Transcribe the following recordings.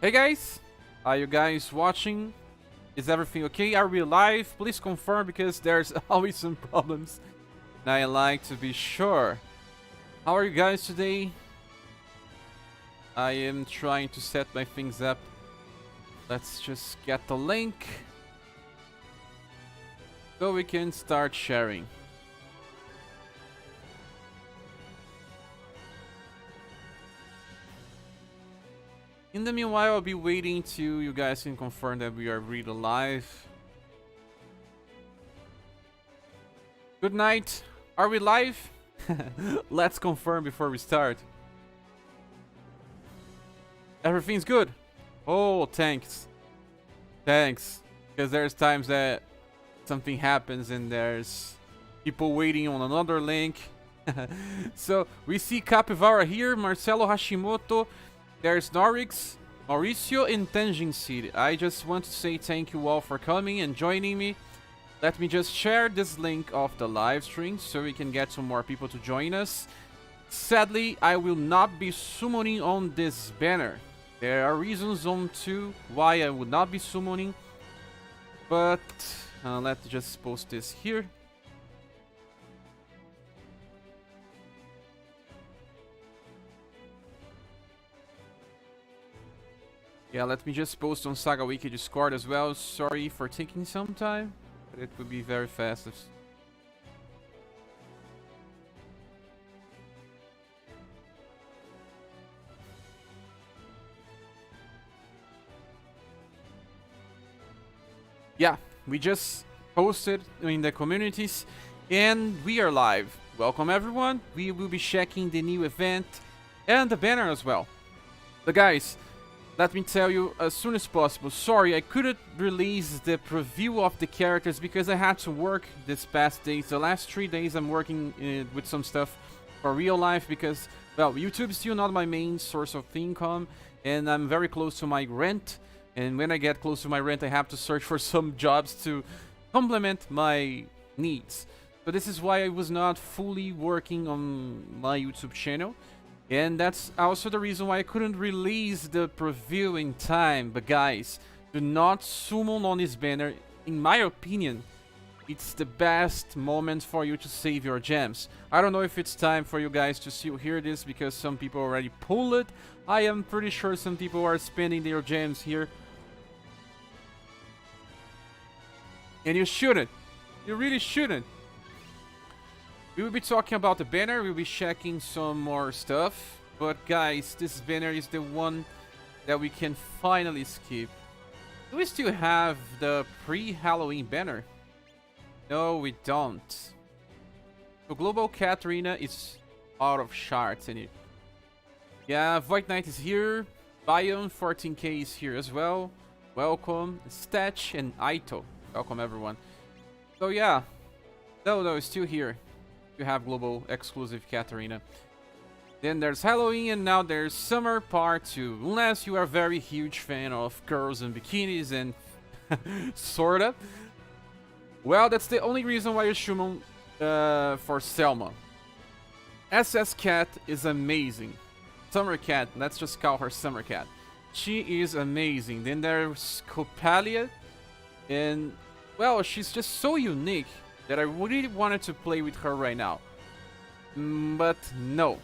Hey guys, are you guys watching? Is everything okay? Are we live? Please confirm because there's always some problems. And I like to be sure. How are you guys today? I am trying to set my things up. Let's just get the link so we can start sharing. In the meanwhile, I'll be waiting till you guys can confirm that we are really live. Good night. Are we live? Let's confirm before we start. Everything's good. Oh, thanks. Thanks. Because there's times that something happens and there's people waiting on another link. So we see Capivara here, Marcelo Hashimoto. There's Norix, Mauricio, and Tenjin City. I just want to say thank you all for coming and joining me. Let me just share this link of the live stream so we can get some more people to join us. Sadly, I will not be summoning on this banner. There are reasons on to why I would not be summoning. But let's just post this here. Yeah, let me just post on SaGa Wiki Discord as well. Sorry for taking some time, but it will be very fast. Yeah, we just posted in the communities and we are live. Welcome everyone. We will be checking the new event and the banner as well. But guys, let me tell you as soon as possible. Sorry, I couldn't release the preview of the characters because I had to work this past days. The last 3 days I'm working with some stuff for real life because, well, YouTube is still not my main source of income and I'm very close to my rent. And when I get close to my rent, I have to search for some jobs to complement my needs. So this is why I was not fully working on my YouTube channel. And that's also the reason why I couldn't release the preview in time. But guys, do not summon on this banner. In my opinion, it's the best moment for you to save your gems. I don't know if it's time for you guys to still hear this because some people already pull it. I am pretty sure some people are spending their gems here. And you shouldn't. You really shouldn't. We will be talking about the banner, we'll be checking some more stuff. But guys, this banner is the one that we can finally skip. Do we still have the pre-Halloween banner? No, we don't. So Global Katarina is out of charts. Yeah, Void Knight is here. Bion 14k is here as well. Welcome. Stetch and Aito. Welcome everyone. So yeah. No, it's still here. You have global exclusive Katarina. Then there's Halloween and now there's Summer Part 2. Unless you are a very huge fan of girls in bikinis and sorta. Well, that's the only reason why you summon for Selma. SS Cat is amazing. Summer Cat, let's just call her Summer Cat. She is amazing. Then there's Copalia. And, well, she's just so unique that I really wanted to play with her right now. But no,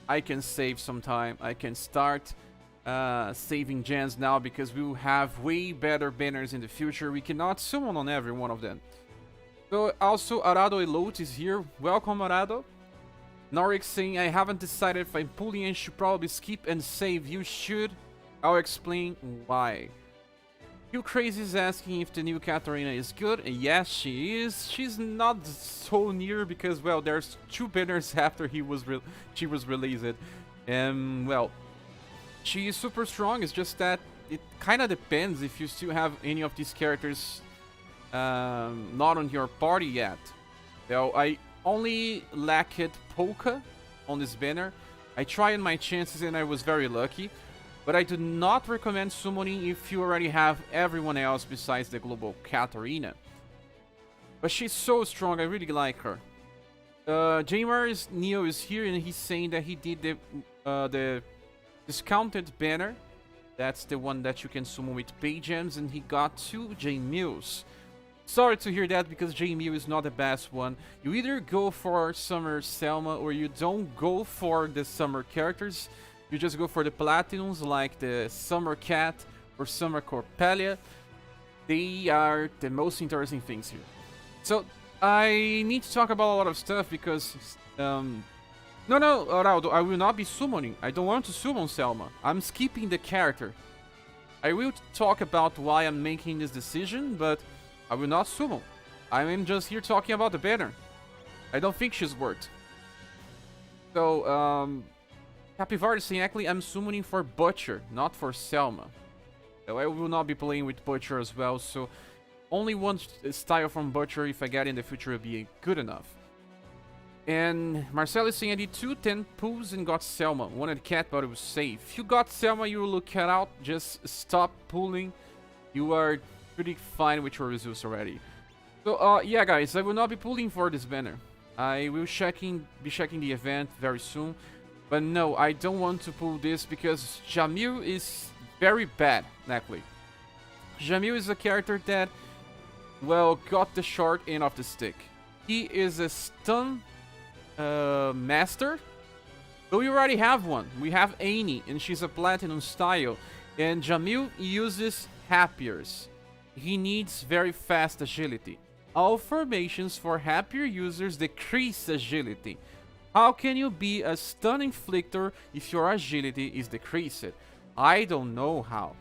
I can save some time. I can start saving gems now because we will have way better banners in the future. We cannot summon on every one of them. So also Arado Elote is here. Welcome Arado. Norix saying, I haven't decided if I'm pulling and should probably skip and save. You should. I'll explain why. You Crazy is asking if the new Katarina is good. And yes, she is. She's not so near because, well, there's 2 banners after she was released. Well, she is super strong. It's just that it kind of depends if you still have any of these characters not on your party yet. Well, I only lacked Polka on this banner. I tried my chances and I was very lucky. But I do not recommend summoning if you already have everyone else besides the global Katarina. But she's so strong, I really like her. Jamar's Neo is here and he's saying that he did the discounted banner That's the one that you can summon with pay gems, and he got 2 J-Mews. Sorry to hear that, because J-Mew is not the best one. You either go for Summer Selma, or you don't go for the Summer characters. You just go for the Platinums, like the Summer Cat or Summer Corpelia. They are the most interesting things here. So, I need to talk about a lot of stuff, because... No, Araldo, I will not be summoning. I don't want to summon Selma. I'm skipping the character. I will talk about why I'm making this decision, but I will not summon. I am just here talking about the banner. I don't think she's worth. So, Capivara is saying, actually, I'm summoning for Butcher, not for Selma. So I will not be playing with Butcher as well, so only one style from Butcher, if I get in the future, will be good enough. And Marcel is saying, I did 2 10 pulls and got Selma. Wanted Cat, but it was safe. If you got Selma, you will look cat out. Just stop pulling. You are pretty fine with your results already. So, yeah, guys, I will not be pulling for this banner. I will be checking the event very soon. But no, I don't want to pull this, because Jamil is very bad, actually. Jamil is a character that, well, got the short end of the stick. He is a stun master, but we already have one. We have Annie, and she's a platinum style, and Jamil uses Happiers. He needs very fast agility. All formations for Happier users decrease agility. How can you be a stun inflictor if your agility is decreased? I don't know how.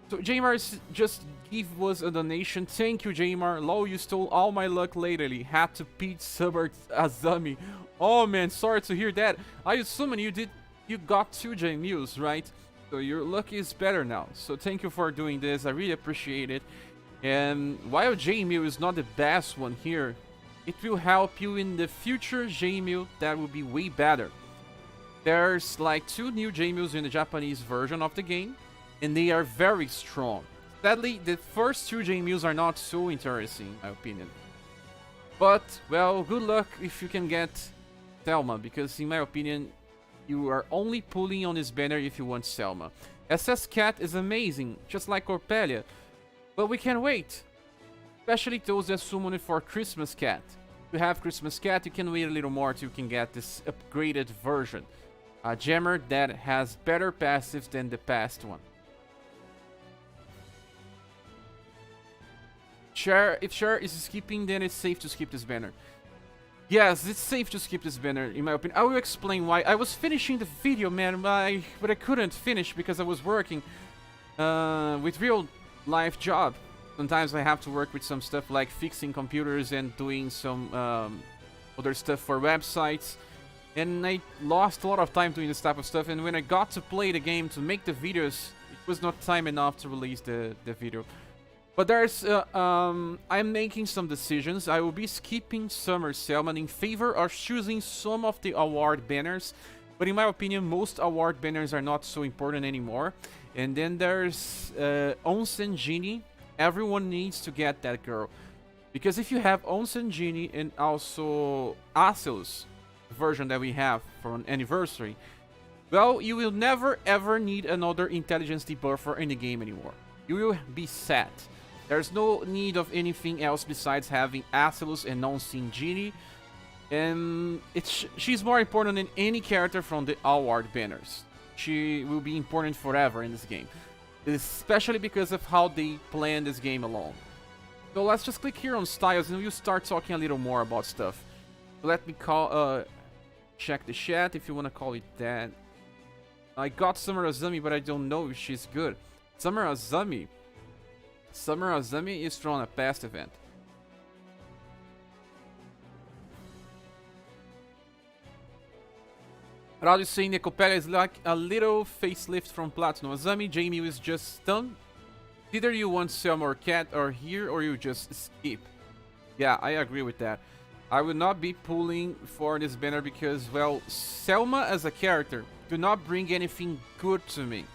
So Jamar just give us a donation. Thank you, Jamar. Lol, you stole all my luck lately. Had to beat Subert Azami. Oh man, sorry to hear that. I assume you got 2 J-Mews, right? So your luck is better now. So thank you for doing this. I really appreciate it. And while J-Mew is not the best one here, it will help you in the future J-Mew that will be way better. There's like 2 new J-Mews in the Japanese version of the game, and they are very strong. Sadly, the first 2 J-Mews are not so interesting, in my opinion. But, well, good luck if you can get Selma, because in my opinion, you are only pulling on this banner if you want Selma. SS Cat is amazing, just like Corpelia, but we can wait. Especially those that summon it for Christmas Cat. If you have Christmas Cat, you can wait a little more till you can get this upgraded version. A jammer that has better passives than the past one. If Cher is skipping, then it's safe to skip this banner. Yes, it's safe to skip this banner, in my opinion. I will explain why. I was finishing the video, man, but I couldn't finish because I was working with real life job. Sometimes I have to work with some stuff like fixing computers and doing some other stuff for websites. And I lost a lot of time doing this type of stuff. And when I got to play the game, to make the videos, it was not time enough to release the video. But there's, I'm making some decisions. I will be skipping Summer Selma in favor of choosing some of the award banners. But in my opinion, most award banners are not so important anymore. And then there's Onsen Genie. Everyone needs to get that girl. Because if you have Onsen Genie and also Acelus, the version that we have for an anniversary, well, you will never ever need another intelligence debuffer in the game anymore. You will be set. There's no need of anything else besides having Acelus and Onsen Genie. And she's more important than any character from the award banners. She will be important forever in this game. Especially because of how they plan this game alone. So let's just click here on styles and we'll start talking a little more about stuff. So let me check the chat if you want to call it that. I got Summer Azami, but I don't know if she's good. Summer Azami is from a past event. Radu is saying Necopella is like a little facelift from Platinum. Azami Jamie is just stun. Either you want Selma or Cat or here, or you just skip. Yeah, I agree with that. I will not be pulling for this banner because, well, Selma as a character do not bring anything good to me.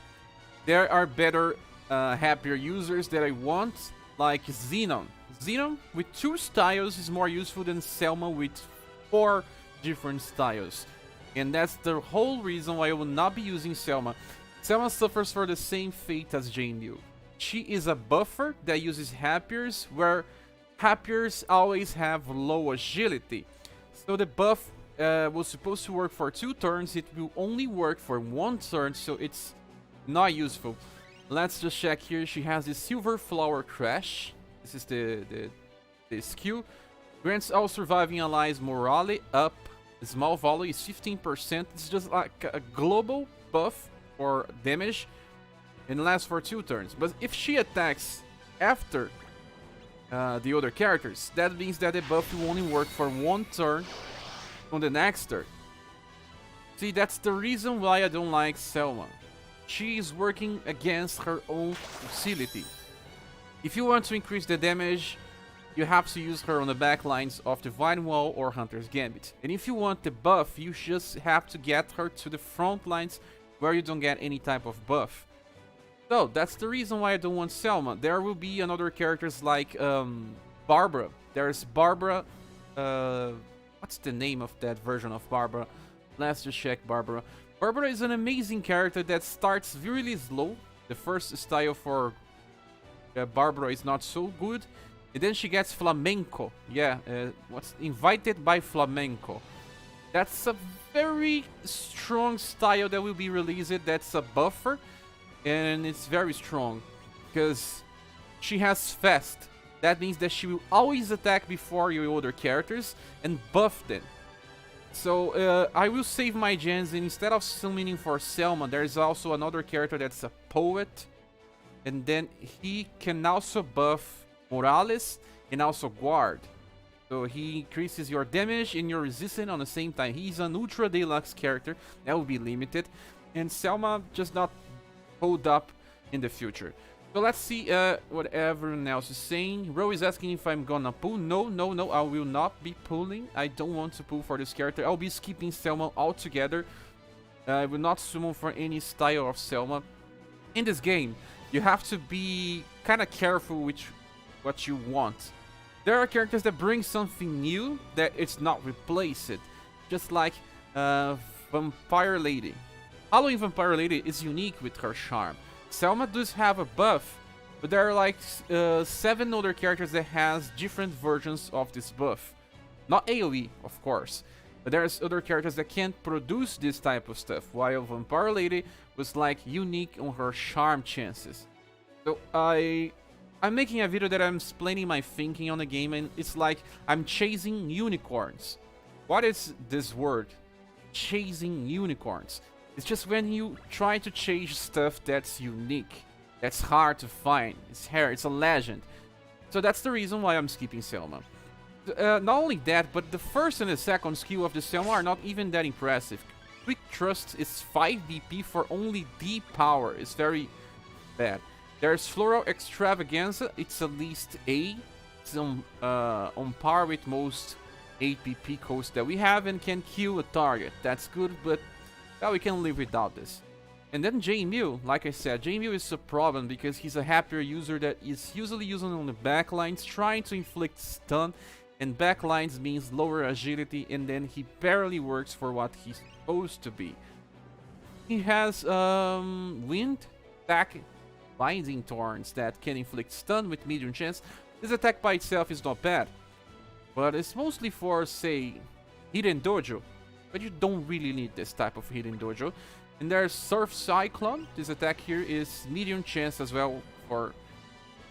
There are better, happier users that I want, like Xenon. Xenon with 2 styles is more useful than Selma with 4 different styles. And that's the whole reason why I will not be using Selma. Selma suffers for the same fate as Jane. She is a buffer that uses Rapiers, where Rapiers always have low agility. So the buff was supposed to work for 2 turns, it will only work for 1 turn, so it's not useful. Let's just check here. She has the Silver Flower Crash. This is the skill. Grants all surviving allies morale up. Small volley is 15%. It's just like a global buff for damage and lasts for 2 turns. But if she attacks after the other characters, that means that the buff will only work for 1 turn on the next turn. See, that's the reason why I don't like Selma. She is working against her own facility. If you want to increase the damage, you have to use her on the back lines of Divine Wall or Hunter's Gambit. And if you want the buff, you just have to get her to the front lines where you don't get any type of buff. So that's the reason why I don't want Selma. There will be another characters like Barbara. There's Barbara. What's the name of that version of Barbara? Let's just check Barbara. Barbara is an amazing character that starts really slow. The first style for Barbara is not so good. And then she gets Flamenco. Yeah, what's Invited by Flamenco. That's a very strong style that will be released. That's a buffer. And it's very strong. Because she has fast. That means that she will always attack before your other characters and buff them. So I will save my gens, and instead of summoning for Selma, there's also another character that's a poet. And then he can also buff Morales and also Guard. So he increases your damage and your resistance on the same time. He's an ultra deluxe character that will be limited. And Selma just not hold up in the future. So let's see what everyone else is saying. Ro is asking if I'm gonna pull. No, I will not be pulling. I don't want to pull for this character. I'll be skipping Selma altogether. I will not summon for any style of Selma. In this game, you have to be kind of careful with what you want. There are characters that bring something new that it's not replaced. Just like Vampire Lady. Halloween Vampire Lady is unique with her charm. Selma does have a buff, but there are like 7 other characters that has different versions of this buff. Not AoE, of course, but there's other characters that can't produce this type of stuff, while Vampire Lady was like unique on her charm chances. So I'm making a video that I'm explaining my thinking on the game, and it's like I'm chasing unicorns. What is this word? Chasing unicorns. It's just when you try to chase stuff that's unique, that's hard to find. It's rare, it's a legend. So that's the reason why I'm skipping Selma. Not only that, but the first and the second skill of the Selma are not even that impressive. Quick Trust is 5 BP for only D power. It's very bad. There's Floral Extravaganza. It's at least A. It's on par with most 8 BP codes that we have and can kill a target. That's good, but well, we can live without this. And then J-Mew, like I said, J-Mew is a problem because he's a happier user that is usually using on the backlines, trying to inflict stun, and backlines means lower agility, and then he barely works for what he's supposed to be. He has Wind, Attack, Binding Thorns that can inflict stun with medium chance. This attack by itself is not bad, but it's mostly for, say, Hidden Dojo. But you don't really need this type of Hidden Dojo. And there's Surf Cyclone. This attack here is medium chance as well for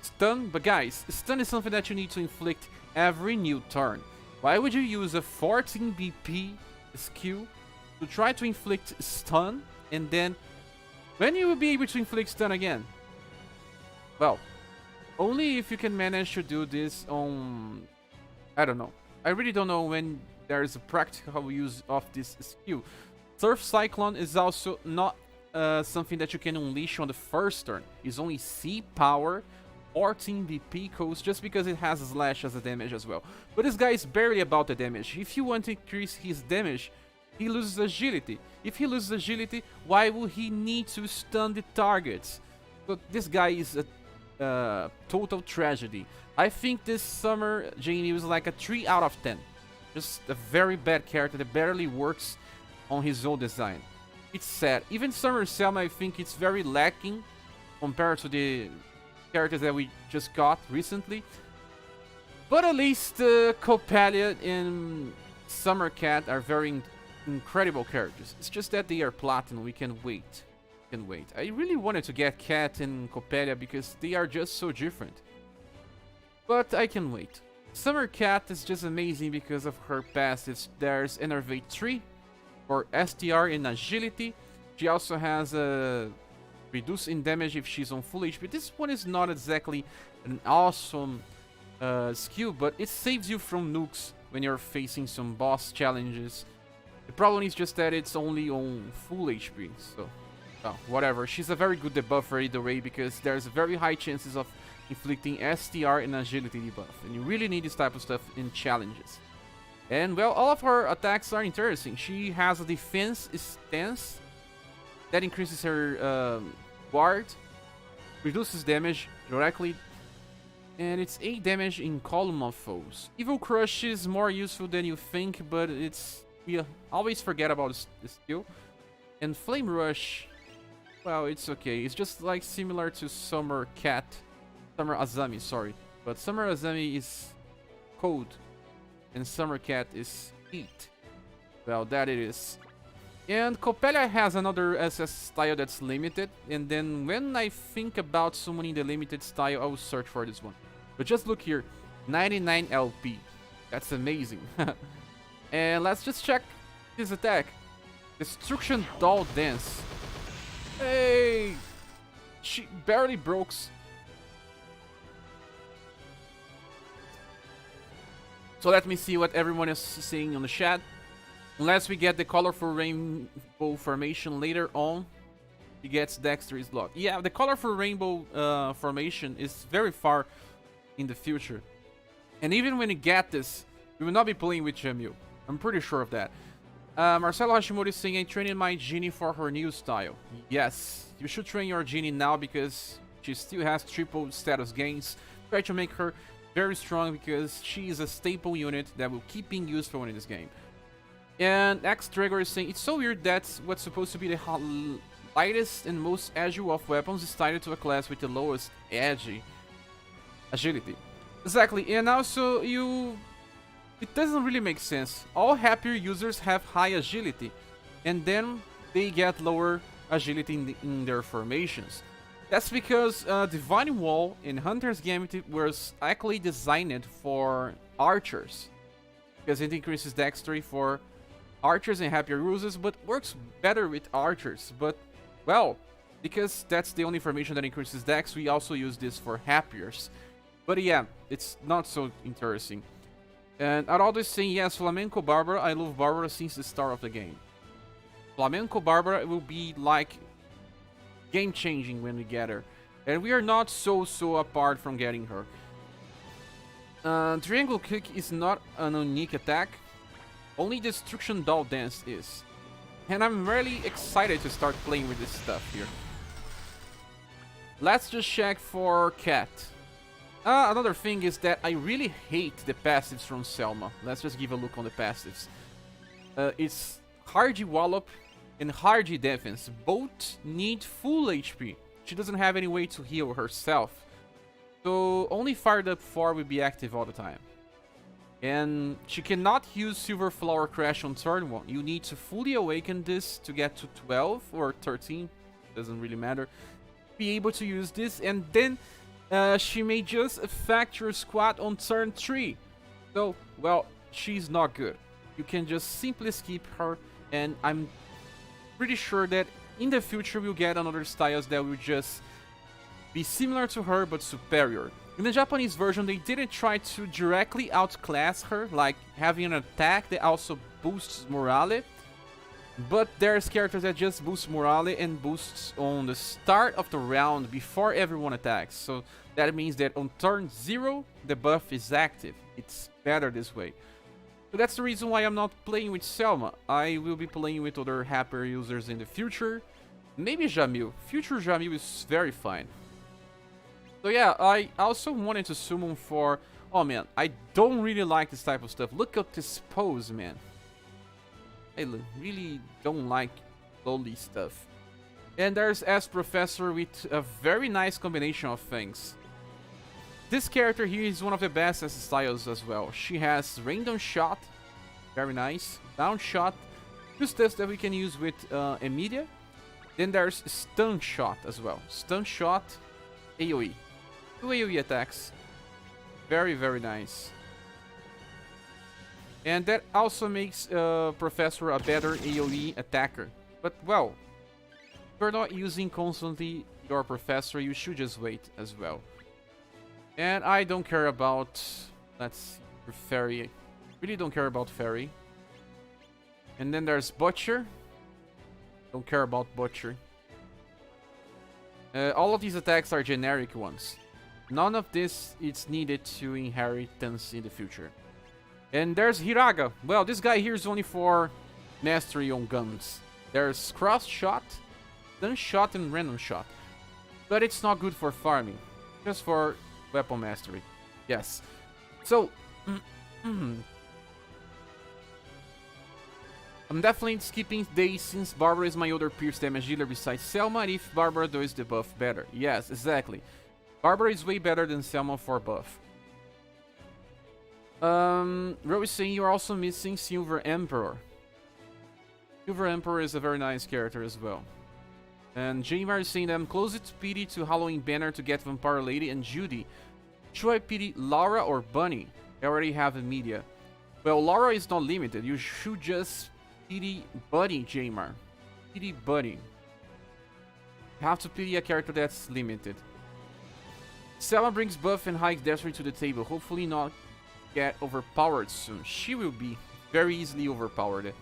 stun. But guys, stun is something that you need to inflict every new turn. Why would you use a 14 BP skill to try to inflict stun, and then when you will be able to inflict stun again? Well, only if you can manage to do this on, I don't know. I really don't know when there is a practical use of this skill. Surf Cyclone is also not something that you can unleash on the first turn. It's only C power, 14 BP cost, just because it has a slash as a damage as well. But this guy is barely about the damage. If you want to increase his damage, he loses agility. If he loses agility, why will he need to stun the targets? So this guy is a total tragedy. I think this summer J-Mew is like a 3 out of 10. Just a very bad character that barely works on his own design. it's sad. Even Summer Selma, I think it's very lacking compared to the characters that we just got recently. But at least Coppelia and Summer Cat are very incredible characters. It's just that they are platinum. We can wait. I really wanted to get Cat and Coppelia because they are just so different. But I can wait. Summer Cat is just amazing because of her passives. There's Enervate 3 for STR and Agility. She also has a reduce in damage if she's on full HP. This one is not exactly an awesome skill, but it saves you from nukes when you're facing some boss challenges. The problem is just that it's only on full HP, so whatever. She's a very good debuffer either way because there's very high chances of inflicting STR and agility debuff, and you really need this type of stuff in challenges. And well, all of her attacks are interesting. She has a defense stance that increases her guard, reduces damage directly, and it's 8 damage in column of foes. Evil Crush is more useful than you think, but we always forget about the skill. And Flame Rush, well, it's okay. It's just like similar to Summer Azami, sorry. But Summer Azami is cold, and Summer Cat is heat. Well, that it is. And Coppelia has another SS style that's limited, and then when I think about summoning the limited style, I will search for this one. But just look here, 99 LP. That's amazing. And let's just check his attack. Destruction Doll Dance. Hey! She barely broke. So let me see what everyone is saying on the chat. Unless we get the colorful rainbow formation later on, he gets Dexter's Lock. Yeah, the colorful rainbow formation is very far in the future. And even when we get this, we will not be playing with Jamil. I'm pretty sure of that. Marcelo Hashimoto is saying, I'm training my Genie for her new style. Yes, you should train your Genie now because she still has triple status gains. Try to make her very strong because she is a staple unit that will keep being useful in this game. And X Dragor is saying, it's so weird that what's supposed to be the lightest and most agile of weapons is tied to a class with the lowest agility. Exactly, and also it doesn't really make sense. All happier users have high agility, and then they get lower agility in their formations. That's because Divine Wall in Hunter's Gambit was actually designed for archers, because it increases dexterity for archers and happier users, but works better with archers. But, well, because that's the only formation that increases dex, we also use this for happiers. But yeah, it's not so interesting. And Araldo is saying, yes, Flamenco Barbara. I love Barbara since the start of the game. Flamenco Barbara will be like game-changing when we get her. And we are not so apart from getting her. Triangle Kick is not an unique attack. Only Destruction Doll Dance is. And I'm really excited to start playing with this stuff here. Let's just check for Cat. Another thing is that I really hate the passives from Selma. Let's just give a look on the passives. It's Hardy Wallop and Hardy Defense. Both need full HP. She doesn't have any way to heal herself. So only Fired Up 4 will be active all the time. And she cannot use Silver Flower Crash on turn 1. You need to fully awaken this to get to 12 or 13. Doesn't really matter. Be able to use this, and then she may just affect your squad on turn 3. So, well, she's not good. You can just simply skip her, and I'm pretty sure that in the future we'll get another styles that will just be similar to her but superior. In the Japanese version, they didn't try to directly outclass her, like having an attack that also boosts morale. But there's characters that just boost morale and boosts on the start of the round before everyone attacks. So that means that on turn 0, the buff is active. It's better this way. So that's the reason why I'm not playing with Selma. I will be playing with other happier users in the future. Maybe Jamil. Future Jamil is very fine. So yeah, I also wanted to summon for... Oh man, I don't really like this type of stuff. Look at this pose, man. I really don't like slowly stuff. And there's S Professor with a very nice combination of things. This character here is one of the best as styles as well. She has random shot, very nice, down shot, two stuffs that we can use with immediate. Then there's stun shot as well. Stun shot, AoE. Two AoE attacks. Very, very nice. And that also makes Professor a better AoE attacker. But well, if you're not using constantly your Professor, you should just wait as well. And I don't care about, let's see, Fairy. Really don't care about Fairy. And then there's Butcher. Don't care about Butcher. All of these attacks are generic ones. None of this is needed to inheritance in the future. And there's Hiraga. Well, this guy here is only for mastery on guns. There's cross shot, stun shot, and random shot. But it's not good for farming. Just for weapon mastery. Yes. So, I'm definitely skipping days since Barbara is my other pierce damage dealer besides Selma, and if Barbara does the buff better. Yes, exactly. Barbara is way better than Selma for buff. Ro is saying you're also missing Silver Emperor. Silver Emperor is a very nice character as well. And Jamar is saying that I'm close to pity to Halloween Banner to get Vampire Lady and Judy. Should I pity Laura or Bunny? I already have a media. Well, Laura is not limited. You should just pity Bunny, Jamar. Pity Bunny. You have to pity a character that's limited. Selma brings buff and high destiny to the table. Hopefully not get overpowered soon. She will be very easily overpowered.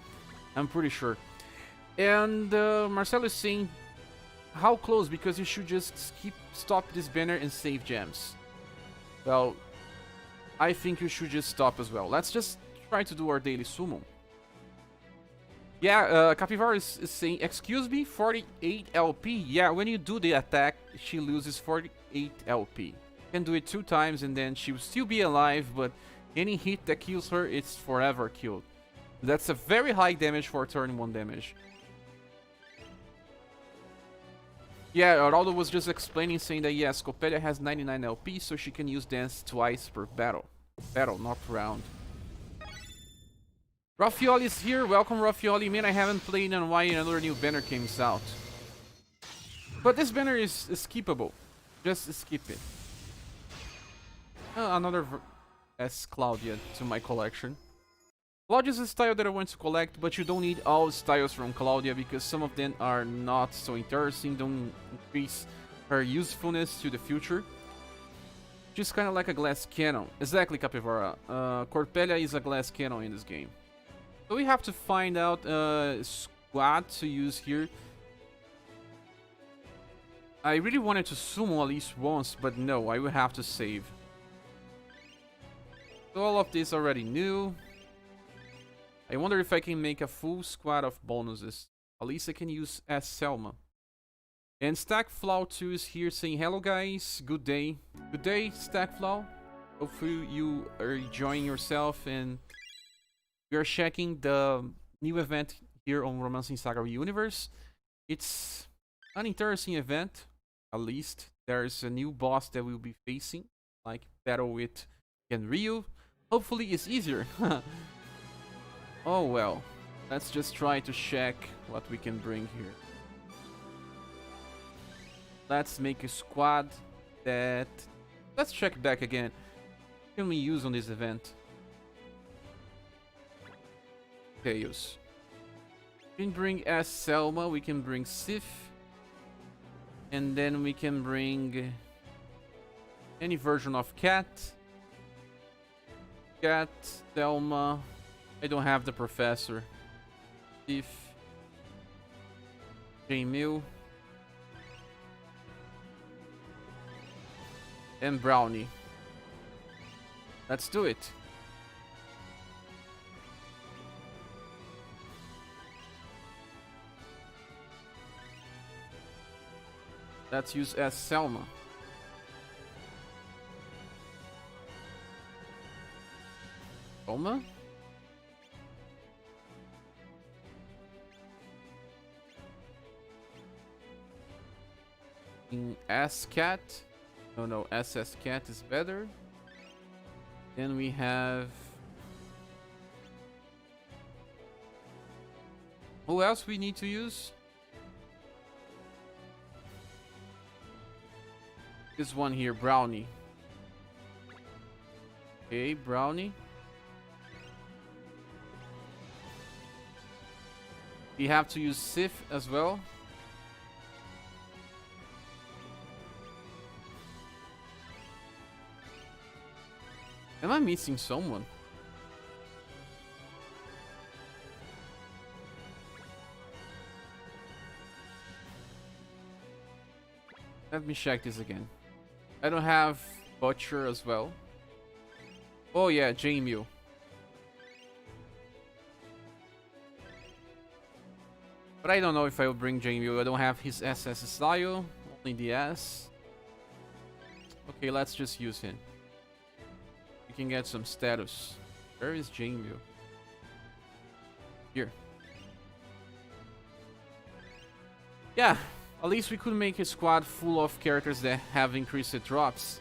I'm pretty sure. And Marcelo is saying, how close? Because you should just stop this banner and save gems. Well, I think you should just stop as well. Let's just try to do our daily summon. Yeah, Capivara is saying, excuse me, 48 LP. Yeah, when you do the attack, she loses 48 LP. You can do it 2 times and then she will still be alive, but any hit that kills her, it's forever killed. That's a very high damage for turn 1 damage. Yeah, Araldo was just explaining, saying that yes, Copelia has 99 LP, so she can use Dance twice per battle. Not round. Raffioli is here. Welcome, Raffioli. Man, I haven't played in a while and another new banner came out. But this banner is skippable. Just skip it. Another S Claudia to my collection. Claudia is a style that I want to collect, but you don't need all styles from Claudia because some of them are not so interesting, don't increase her usefulness to the future. She's kind of like a glass cannon. Exactly, Capivara. Corpelia is a glass cannon in this game. So we have to find out a squad to use here. I really wanted to summon at least once, but no, I will have to save. So all of this already new. I wonder if I can make a full squad of bonuses. At least I can use as Selma. And Stackflaw2 is here saying, hello guys, good day. Good day, Stackflaw. Hopefully you are enjoying yourself and we are checking the new event here on Romancing Saga Universe. It's an interesting event, at least. There's a new boss that we'll be facing, like battle with Genryu. Hopefully it's easier. Oh well, let's just try to check what we can bring here. Let's make a squad that... Let's check back again. What can we use on this event? Chaos. We can bring as Selma, we can bring Sif. And then we can bring any version of Cat. Cat, Selma. I don't have the Professor. Sif. J-Mill. And Brownie. Let's do it. Let's use as Selma. Selma? in S-Cat. No, SS-Cat is better. Then we have... Who else we need to use? This one here, Brownie. Okay, Brownie. We have to use Sif as well. Am I missing someone? Let me check this again. I don't have Butcher as well. Oh yeah, J-Mew. But I don't know if I will bring J-Mew. I don't have his SS style, only the S. Okay, let's just use him. We can get some status. Where is J-Mew? Here. Yeah, at least we could make a squad full of characters that have increased drops.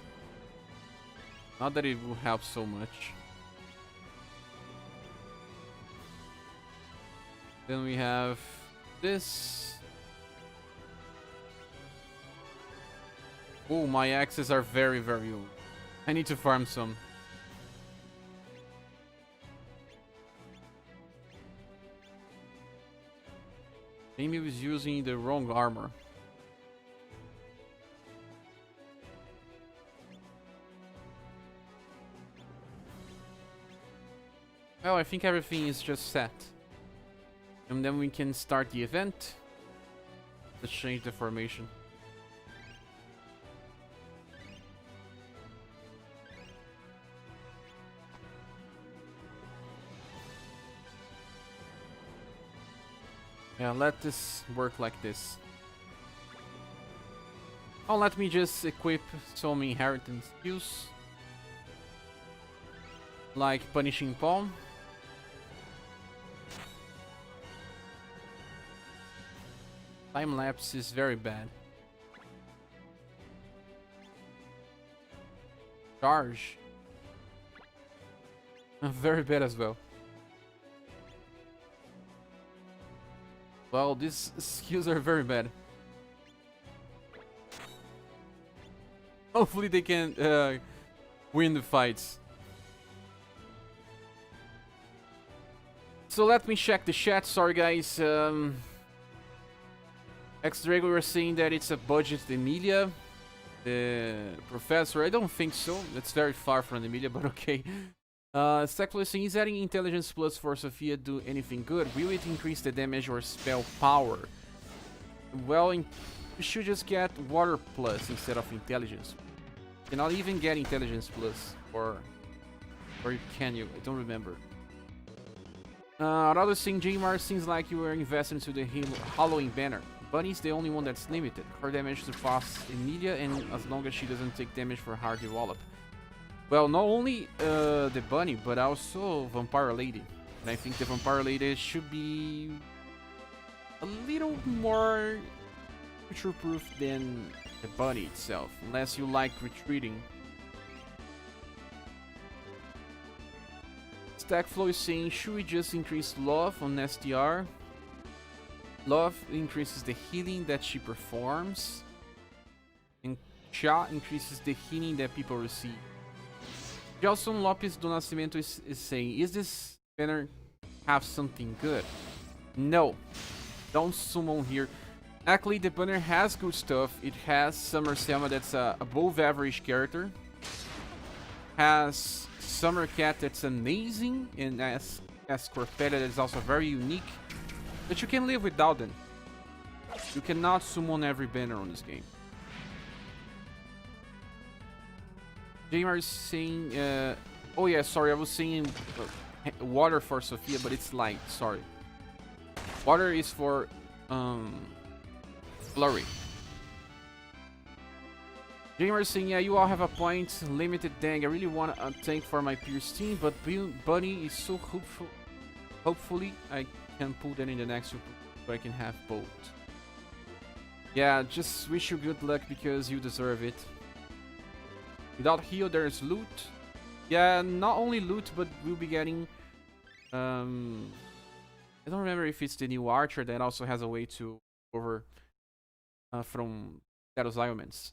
Not that it will help so much. Then we have this. Oh, my axes are very, very old. I need to farm some. Amy was using the wrong armor. Well, I think everything is just set. And then we can start the event. Let's change the formation. Yeah, let this work like this. Oh, let me just equip some inheritance skills. Like Punishing Palm. Time lapse is very bad. Charge. Very bad as well. Well, these skills are very bad. Hopefully they can win the fights. So let me check the chat. Sorry guys. X-Drago were saying that it's a budget Emilia. The professor, I don't think so. That's very far from Emilia, but okay. Stackful is saying, is adding intelligence plus for Sophia do anything good? Will it increase the damage or spell power? Well, you should just get water plus instead of intelligence. You cannot even get intelligence plus, or can you? I don't remember. Another thing, Jmar, seems like you were invested into the Halloween banner. Bunny's the only one that's limited. Her damage surpasses Emilia, and as long as she doesn't take damage for Hardy Wallop. Well, not only the Bunny, but also Vampire Lady. And I think the Vampire Lady should be a little more future-proof than the Bunny itself, unless you like retreating. Stackflow is saying, should we just increase Love on STR? Love increases the healing that she performs, and Cha increases the healing that people receive. Gelson Lopes do Nascimento is saying, is this banner have something good? No, don't summon here. Actually, the banner has good stuff. It has Summer Selma, that's a above average character. Has Summer Cat, that's amazing, and as Scorpetta, that is also very unique. But you can live without them. You cannot summon every banner on this game. Jamar is saying, oh yeah, sorry, I was saying water for Sophia, but it's light, sorry. Water is for Flurry. Jamar is saying, yeah, you all have a point. Limited dang, I really want a tank for my Pierce team, but Bunny is so hopeful. Hopefully, I can pull that in the next, but I can have both. Yeah, just wish you good luck because you deserve it. Without heal, there's loot. Yeah, not only loot, but we'll be getting... I don't remember if it's the new archer that also has a way to over from those elements.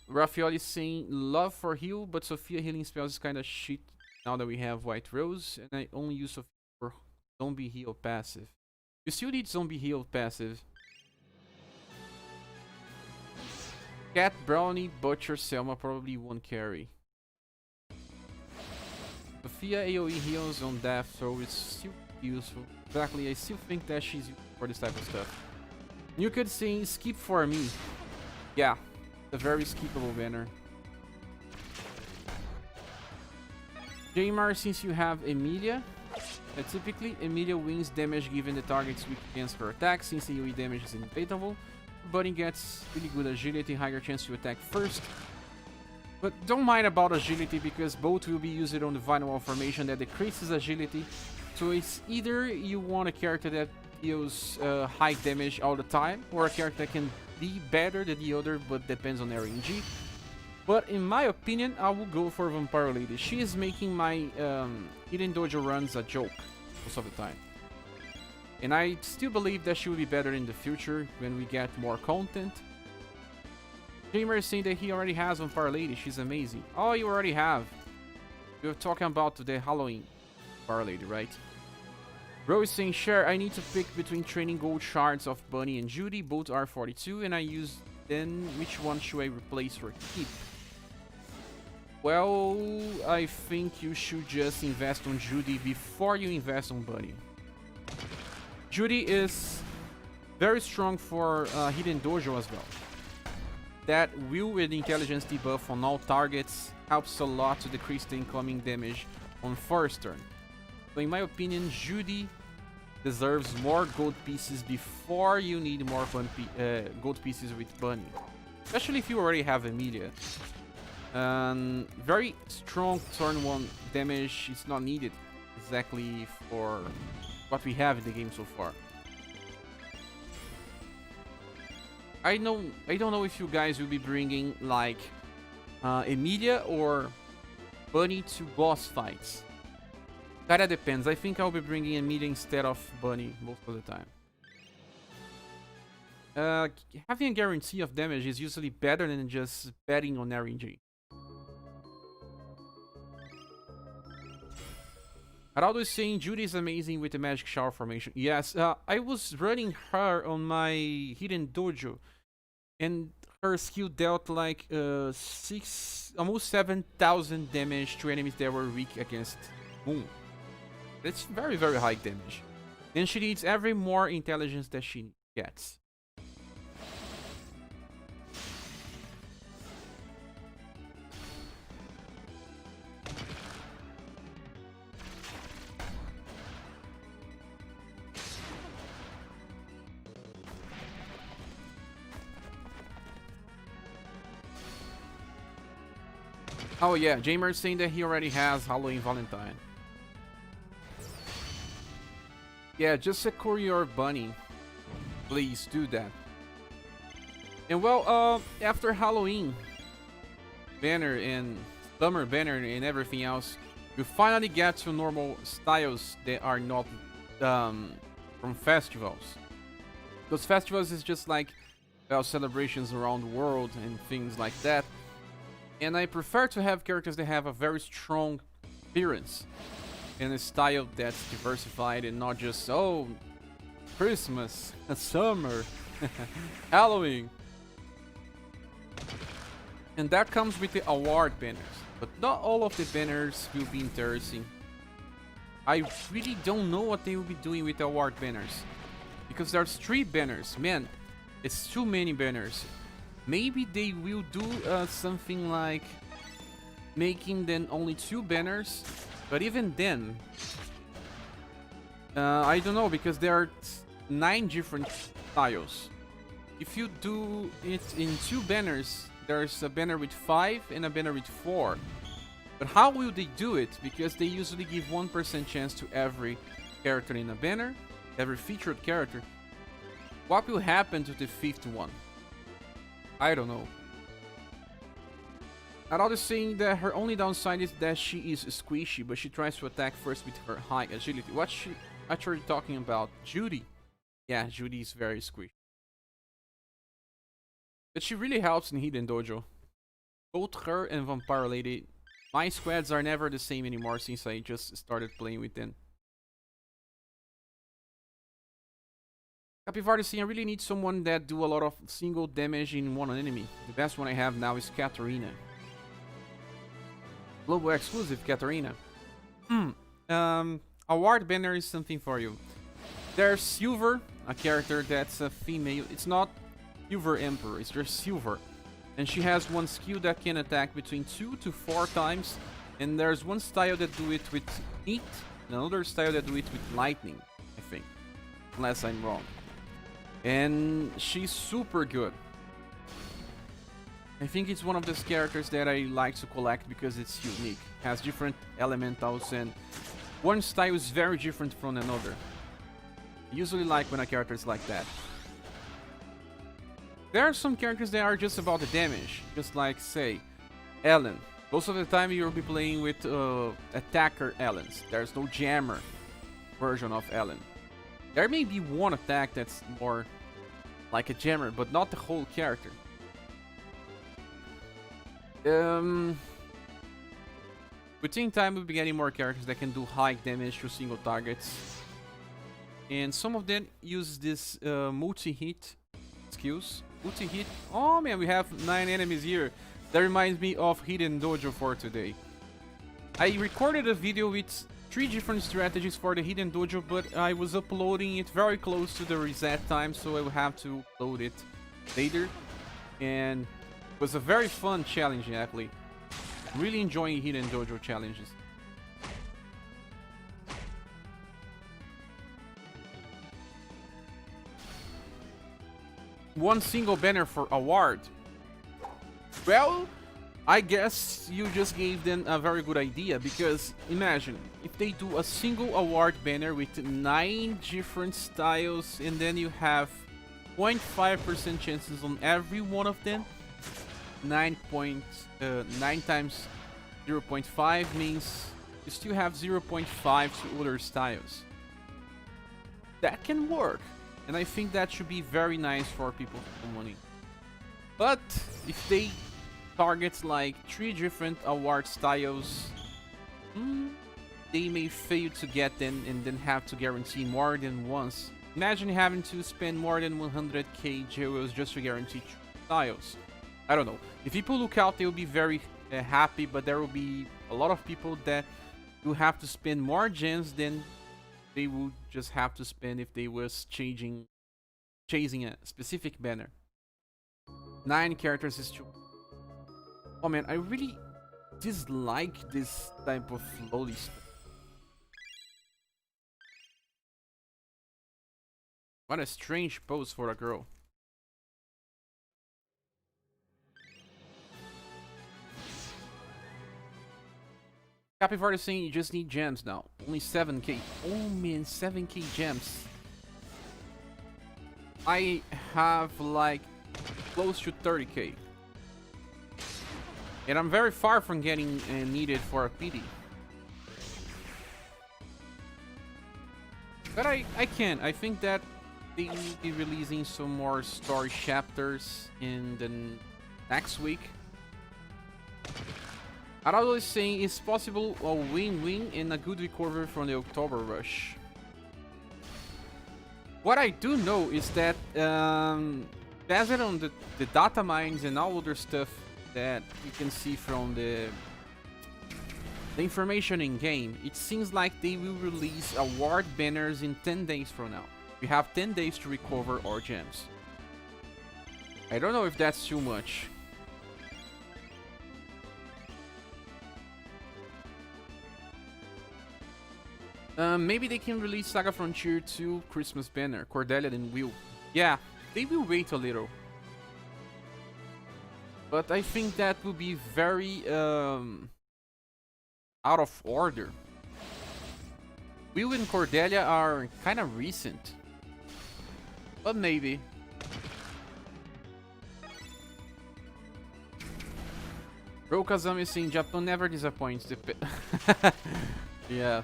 Raffaele is saying love for heal, but Sophia healing spells is kind of shit now that we have White Rose, and I only use Sophia for zombie heal passive. You still need zombie heal passive. Cat, Brownie, Butcher, Selma probably won't carry. Sophia AoE heals on death, so it's still useful. Exactly, I still think that she's useful for this type of stuff. You could say skip for me. Yeah, a very skippable banner. Jaymar, since you have Emilia, typically Emilia wins damage given the target's weak against her attack, since AoE damage is inevitable. Buddy gets really good agility, higher chance to attack first. But don't mind about agility because both will be used on the Vinyl formation that decreases agility. So it's either you want a character that deals high damage all the time, or a character that can be better than the other, but depends on RNG. But in my opinion, I will go for Vampire Lady. She is making my Hidden Dojo runs a joke most of the time. And I still believe that she will be better in the future when we get more content. Jamer is saying that he already has Vampire Lady. She's amazing. Oh, you already have. We were talking about the Halloween Vampire Lady, right? Bro is saying, sure, I need to pick between training gold shards of Bunny and Judy. Both are 42 and I use then which one should I replace or keep? Well, I think you should just invest on Judy before you invest on Bunny. Judy is very strong for Hidden Dojo as well. That will with intelligence debuff on all targets helps a lot to decrease the incoming damage on first turn. So in my opinion, Judy deserves more gold pieces before you need more gold pieces with Bunny. Especially if you already have Emilia. Very strong turn 1 damage is not needed exactly for what we have in the game so far. I don't know if you guys will be bringing like Emilia or Bunny to boss fights. Kinda depends. I think I'll be bringing Emilia instead of Bunny most of the time. Having a guarantee of damage is usually better than just betting on RNG. Araldo is saying Judy is amazing with the magic shower formation. Yes, I was running her on my Hidden Dojo, and her skill dealt like almost 7,000 damage to enemies that were weak against Moon. That's very, very high damage. And she needs every more intelligence that she gets. Oh yeah, Jamer is saying that he already has Halloween Valentine. Yeah, just secure your Bunny. Please do that. And well, after Halloween banner and summer banner and everything else, you finally get to normal styles that are not from festivals. Those festivals is just like celebrations around the world and things like that. And I prefer to have characters that have a very strong appearance and a style that's diversified and not just, oh, Christmas, summer, Halloween. And that comes with the award banners. But not all of the banners will be interesting. I really don't know what they will be doing with the award banners. Because there's 3 banners. Man, it's too many banners. Maybe they will do something like making then only 2 banners, but even then, I don't know, because there are 9 different styles. If you do it in 2 banners, there's a banner with 5 and a banner with 4. But how will they do it? Because they usually give 1% chance to every character in a banner, every featured character. What will happen to the 5th one? I don't know. Narwhal'a is saying that her only downside is that she is squishy, but she tries to attack first with her high agility. What's she actually talking about? Judy. Yeah, Judy is very squishy. But she really helps in Hidden Dojo. Both her and Vampire Lady. My squads are never the same anymore since I just started playing with them. Capivara saying I really need someone that do a lot of single damage in one enemy. The best one I have now is Katarina. Global exclusive Katarina. Award banner is something for you. There's Silver, a character that's a female. It's not Silver Emperor, it's just Silver. And she has one skill that can attack between 2 to 4 times. And there's one style that do it with heat, and another style that do it with lightning, I think. Unless I'm wrong. And she's super good. I think it's one of those characters that I like to collect because it's unique. Has different elementals and one style is very different from another. I usually like when a character is like that. There are some characters that are just about the damage, just like, say, Ellen. Most of the time you'll be playing with attacker Ellens. There's no jammer version of Ellen. There may be one attack that's more like a jammer, but not the whole character. Within time we'll be getting more characters that can do high damage to single targets. And some of them use this multi-hit skills. Multi-hit. Oh man, we have 9 enemies here. That reminds me of Hidden Dojo for today. I recorded a video with 3 different strategies for the Hidden Dojo, but I was uploading it very close to the reset time, so I will have to load it later. And it was a very fun challenge, actually. Really enjoying Hidden Dojo challenges. One single banner for award. Well, I guess you just gave them a very good idea, because imagine if they do a single award banner with 9 different styles and then you have 0.5% chances on every one of them. 9 times 0.5 means you still have 0.5 to other styles. That can work, and I think that should be very nice for people for money. But if they target like 3 different award styles, they may fail to get them and then have to guarantee more than once. Imagine having to spend more than 100k jewels just to guarantee 2 styles. I don't know. If people look out, they will be very happy, but there will be a lot of people that will have to spend more gems than they would just have to spend if they was chasing a specific banner. 9 characters is too. Oh man, I really dislike this type of lowly stuff. What a strange pose for a girl. Capivara is saying you just need gems now. Only 7k. Oh man, 7k gems. I have like close to 30k. And I'm very far from getting needed for a PD. But I can. I think that they will be releasing some more story chapters in the next week. Narwhal'a is saying it's possible a win-win and a good recovery from the October rush. What I do know is that based on the data mines and all other stuff that you can see from the information in game, it seems like they will release award banners in 10 days from now. We have 10 days to recover our gems. I don't know if that's too much. Maybe they can release Saga Frontier 2 Christmas banner, Cordelia and Will. Yeah, they will wait a little. But I think that will be very Out of order. Will and Cordelia are kind of recent. But maybe. Bro Kazami saying Japan never disappoints. Yeah.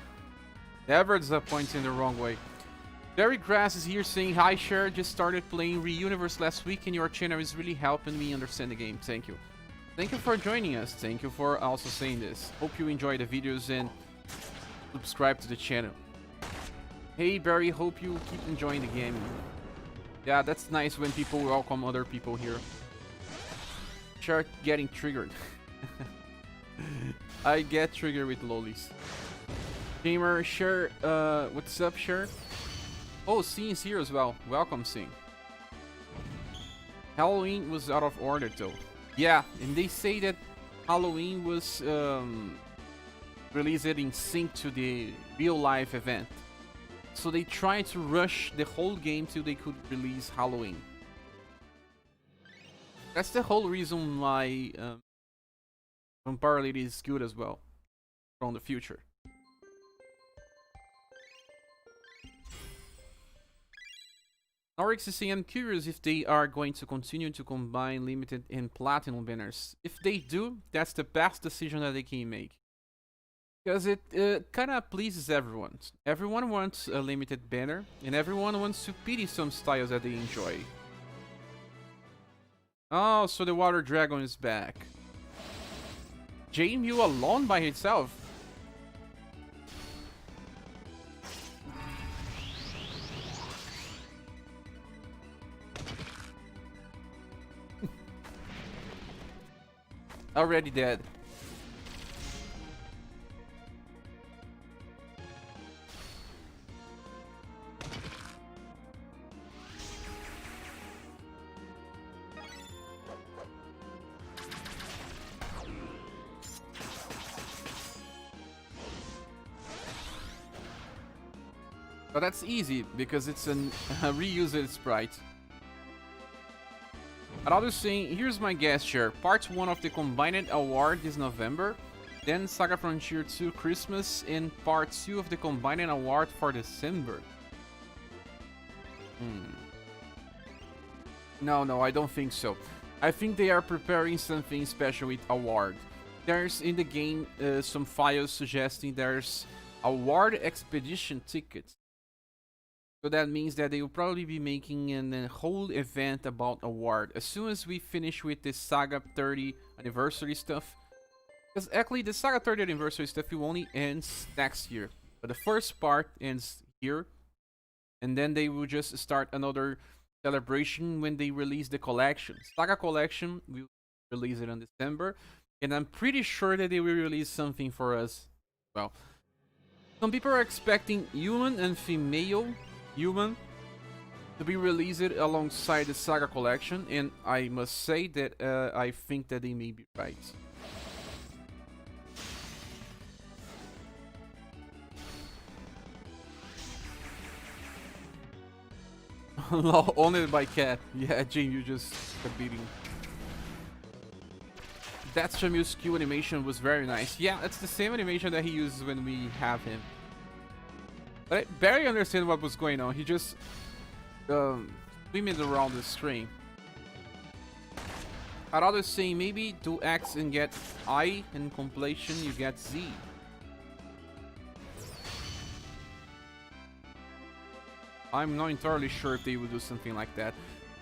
Never disappoints in the wrong way. Derek Grass is here saying, hi Cher, just started playing Reuniverse last week and your channel is really helping me understand the game. Thank you. Thank you for joining us. Thank you for also saying this. Hope you enjoy the videos and subscribe to the channel. Hey Barry, hope you keep enjoying the game. Yeah, that's nice when people welcome other people here. Cher getting triggered. I get triggered with lolis. Gamer, Cher, what's up, Cher? Oh, Sing is here as well. Welcome, Sing. Halloween was out of order, though. Yeah, and they say that Halloween was released in sync to the real-life event. So they tried to rush the whole game till they could release Halloween. That's the whole reason why Vampire Lady is good as well from the future. Norix is saying, I'm curious if they are going to continue to combine limited and platinum banners. If they do, that's the best decision that they can make. Because it kind of pleases everyone. Everyone wants a limited banner, and everyone wants to pity some styles that they enjoy. Oh, so the Water Dragon is back. JMU alone by itself? Already dead. But that's easy because it's a reused sprite. Another thing, here's my guess share. Part 1 of the Combined Award is November, then SaGa Frontier 2 Christmas, and Part 2 of the Combined Award for December. No, I don't think so. I think they are preparing something special with Award. There's in the game some files suggesting there's Award Expedition tickets. So that means that they will probably be making a whole event about Award as soon as we finish with this SaGa 30 anniversary stuff. Because actually the SaGa 30 anniversary stuff will only ends next year. But the first part ends here. And then they will just start another celebration when they release the collection. SaGa Collection will release it in December. And I'm pretty sure that they will release something for us. Well, some people are expecting human and female human to be released alongside the SaGa Collection, and I must say that I think that they may be right. Owned by Cat. Yeah, Jane, you just got beating. That Shamu's Q animation was very nice. Yeah, it's the same animation that he uses when we have him. But I barely understand what was going on. He just swimming around the screen. I'd rather say maybe do X and get I, and completion you get Z. I'm not entirely sure if they would do something like that.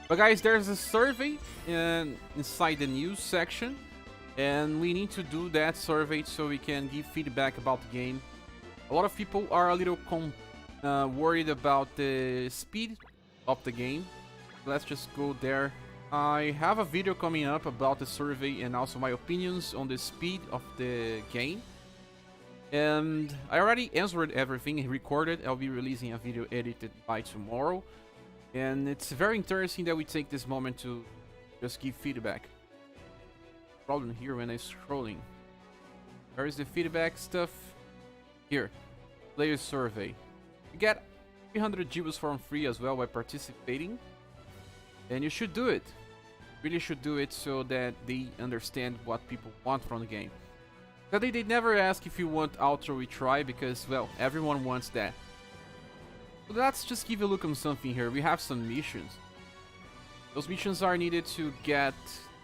But guys, there's a survey inside the news section. And we need to do that survey so we can give feedback about the game. A lot of people are a little worried about the speed of the game. Let's just go there. I have a video coming up about the survey and also my opinions on the speed of the game. And I already answered everything and recorded. I'll be releasing a video edited by tomorrow. And it's very interesting that we take this moment to just give feedback. Problem here when I'm scrolling. Where is the feedback stuff? Here. Player survey. You get 300 Gibos for free as well by participating. And you should do it. Really should do it so that they understand what people want from the game. Sadly, they never ask if you want auto retry because, well, everyone wants that. So let's just give a look on something here. We have some missions. Those missions are needed to get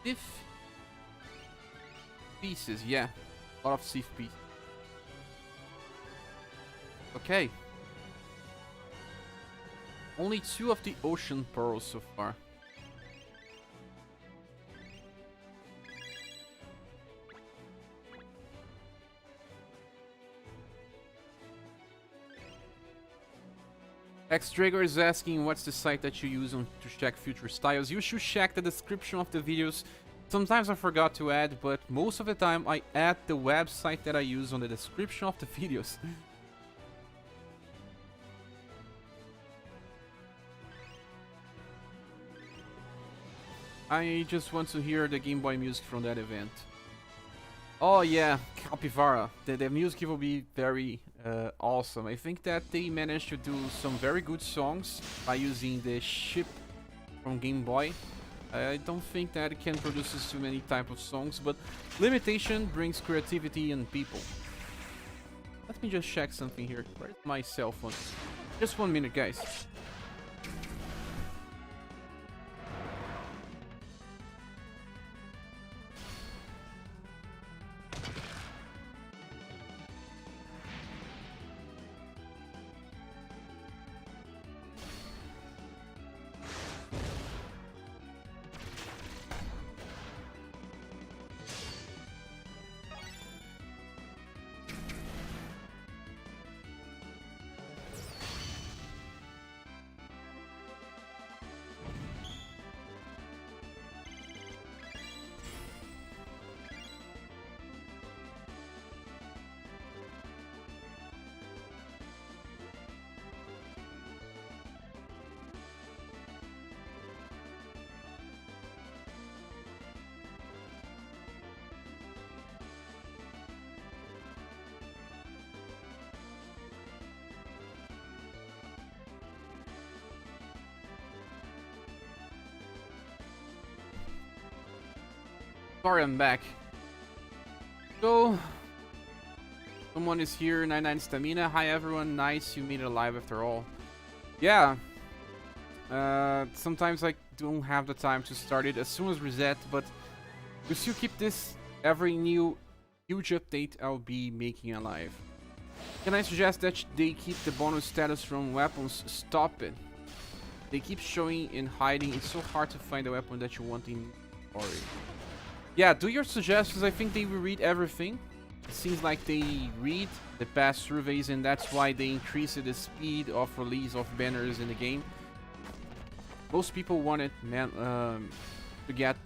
Sith pieces, yeah. A lot of Sith pieces. Okay. Only 2 of the ocean pearls so far. X-Drago is asking what's the site that you use to check future styles. You should check the description of the videos. Sometimes I forgot to add, but most of the time I add the website that I use on the description of the videos. I just want to hear the Game Boy music from that event. Oh yeah, Capivara. The music will be very awesome. I think that they managed to do some very good songs by using the ship from Game Boy. I don't think that it can produce too many type of songs, but limitation brings creativity and people. Let me just check something here. Where's my cell phone? Just 1 minute, guys. Sorry, I'm back. So, someone is here, 99 stamina. Hi everyone, nice you made it alive after all. Yeah. Sometimes I don't have the time to start it as soon as reset, but we still keep this every new huge update I'll be making alive. Can I suggest that they keep the bonus status from weapons? Stop it. They keep showing and hiding. It's so hard to find a weapon that you want in story. Yeah, do your suggestions. I think they will read everything. It seems like they read the past surveys and that's why they increased the speed of release of banners in the game. Most people wanted to get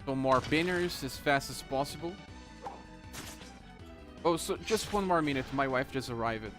some more banners as fast as possible. Oh, so just 1 more minute. My wife just arrived.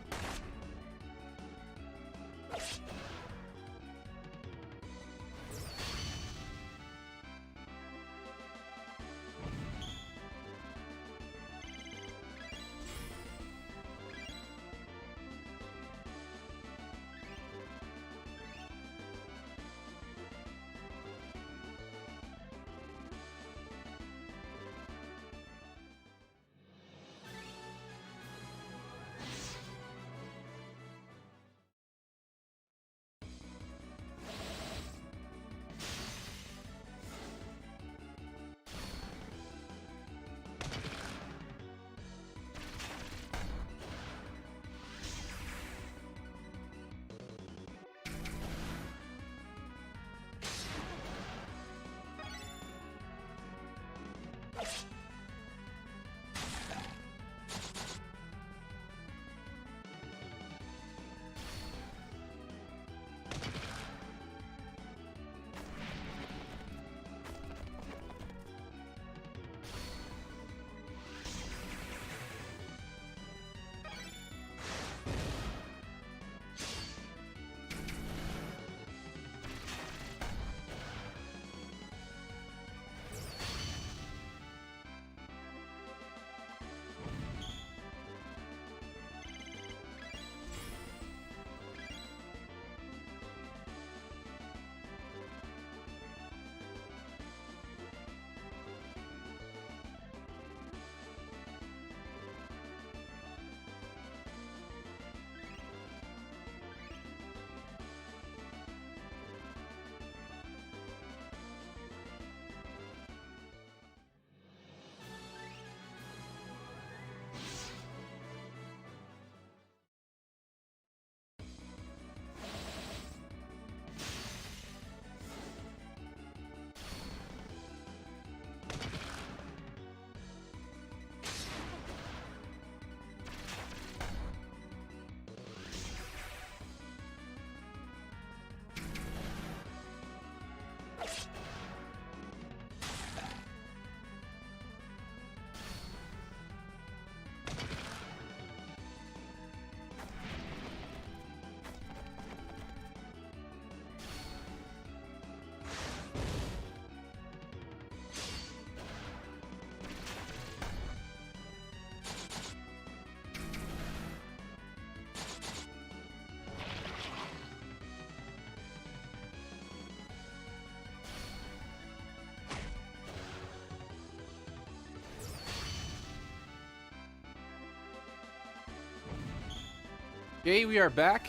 Okay, we are back.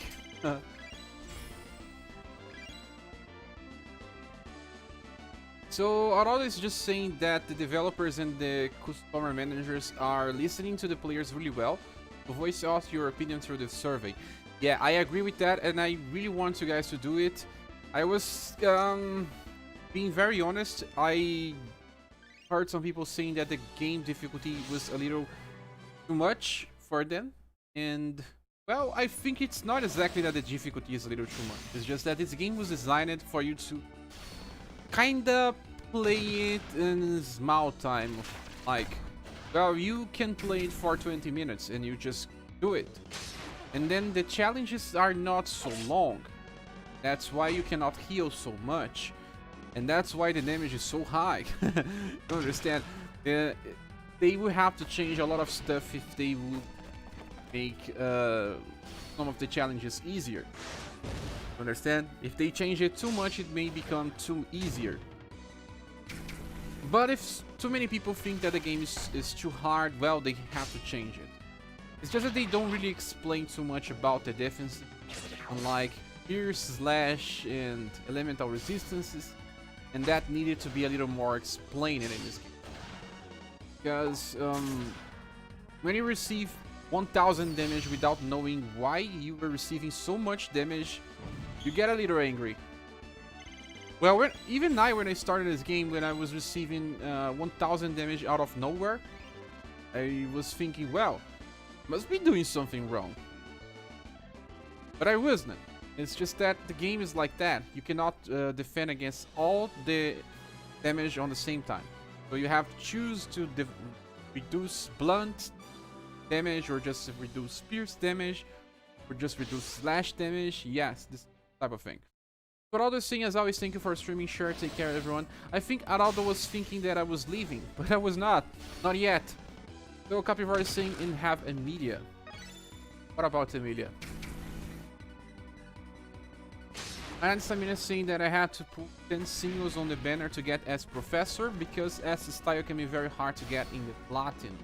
So Arado is just saying that the developers and the customer managers are listening to the players really well to voice out your opinion through the survey. Yeah, I agree with that, and I really want you guys to do it. I was being very honest. I heard some people saying that the game difficulty was a little too much for them, and well, I think it's not exactly that the difficulty is a little too much. It's just that this game was designed for you to kinda play it in small time. Like, well, you can play it for 20 minutes and you just do it. And then the challenges are not so long. That's why you cannot heal so much. And that's why the damage is so high. You understand? They will have to change a lot of stuff if they will make some of the challenges easier. Understand? If they change it too much, it may become too easier. But if too many people think that the game is too hard, well, they have to change it. It's just that they don't really explain too much about the defense, unlike Pierce, Slash, and Elemental Resistances, and that needed to be a little more explained in this game. Because when you receive 1000 damage without knowing why you were receiving so much damage, you get a little angry. Well, even when I started this game, when I was receiving 1000 damage out of nowhere, I was thinking, well, must be doing something wrong. But I wasn't. It's just that the game is like that. You cannot defend against all the damage on the same time. So you have to choose to reduce blunt damage, or just reduce pierce damage, or just reduce slash damage. Yes, this type of thing. But Araldo saying, as always, thank you for streaming. Sure, take care, everyone. I think Araldo was thinking that I was leaving, but I was not. Not yet. So Capivara is saying, and have Emilia. What about Emilia? And Stamina is saying that I had to put 10 singles on the banner to get as Professor, because as style can be very hard to get in the Platinum.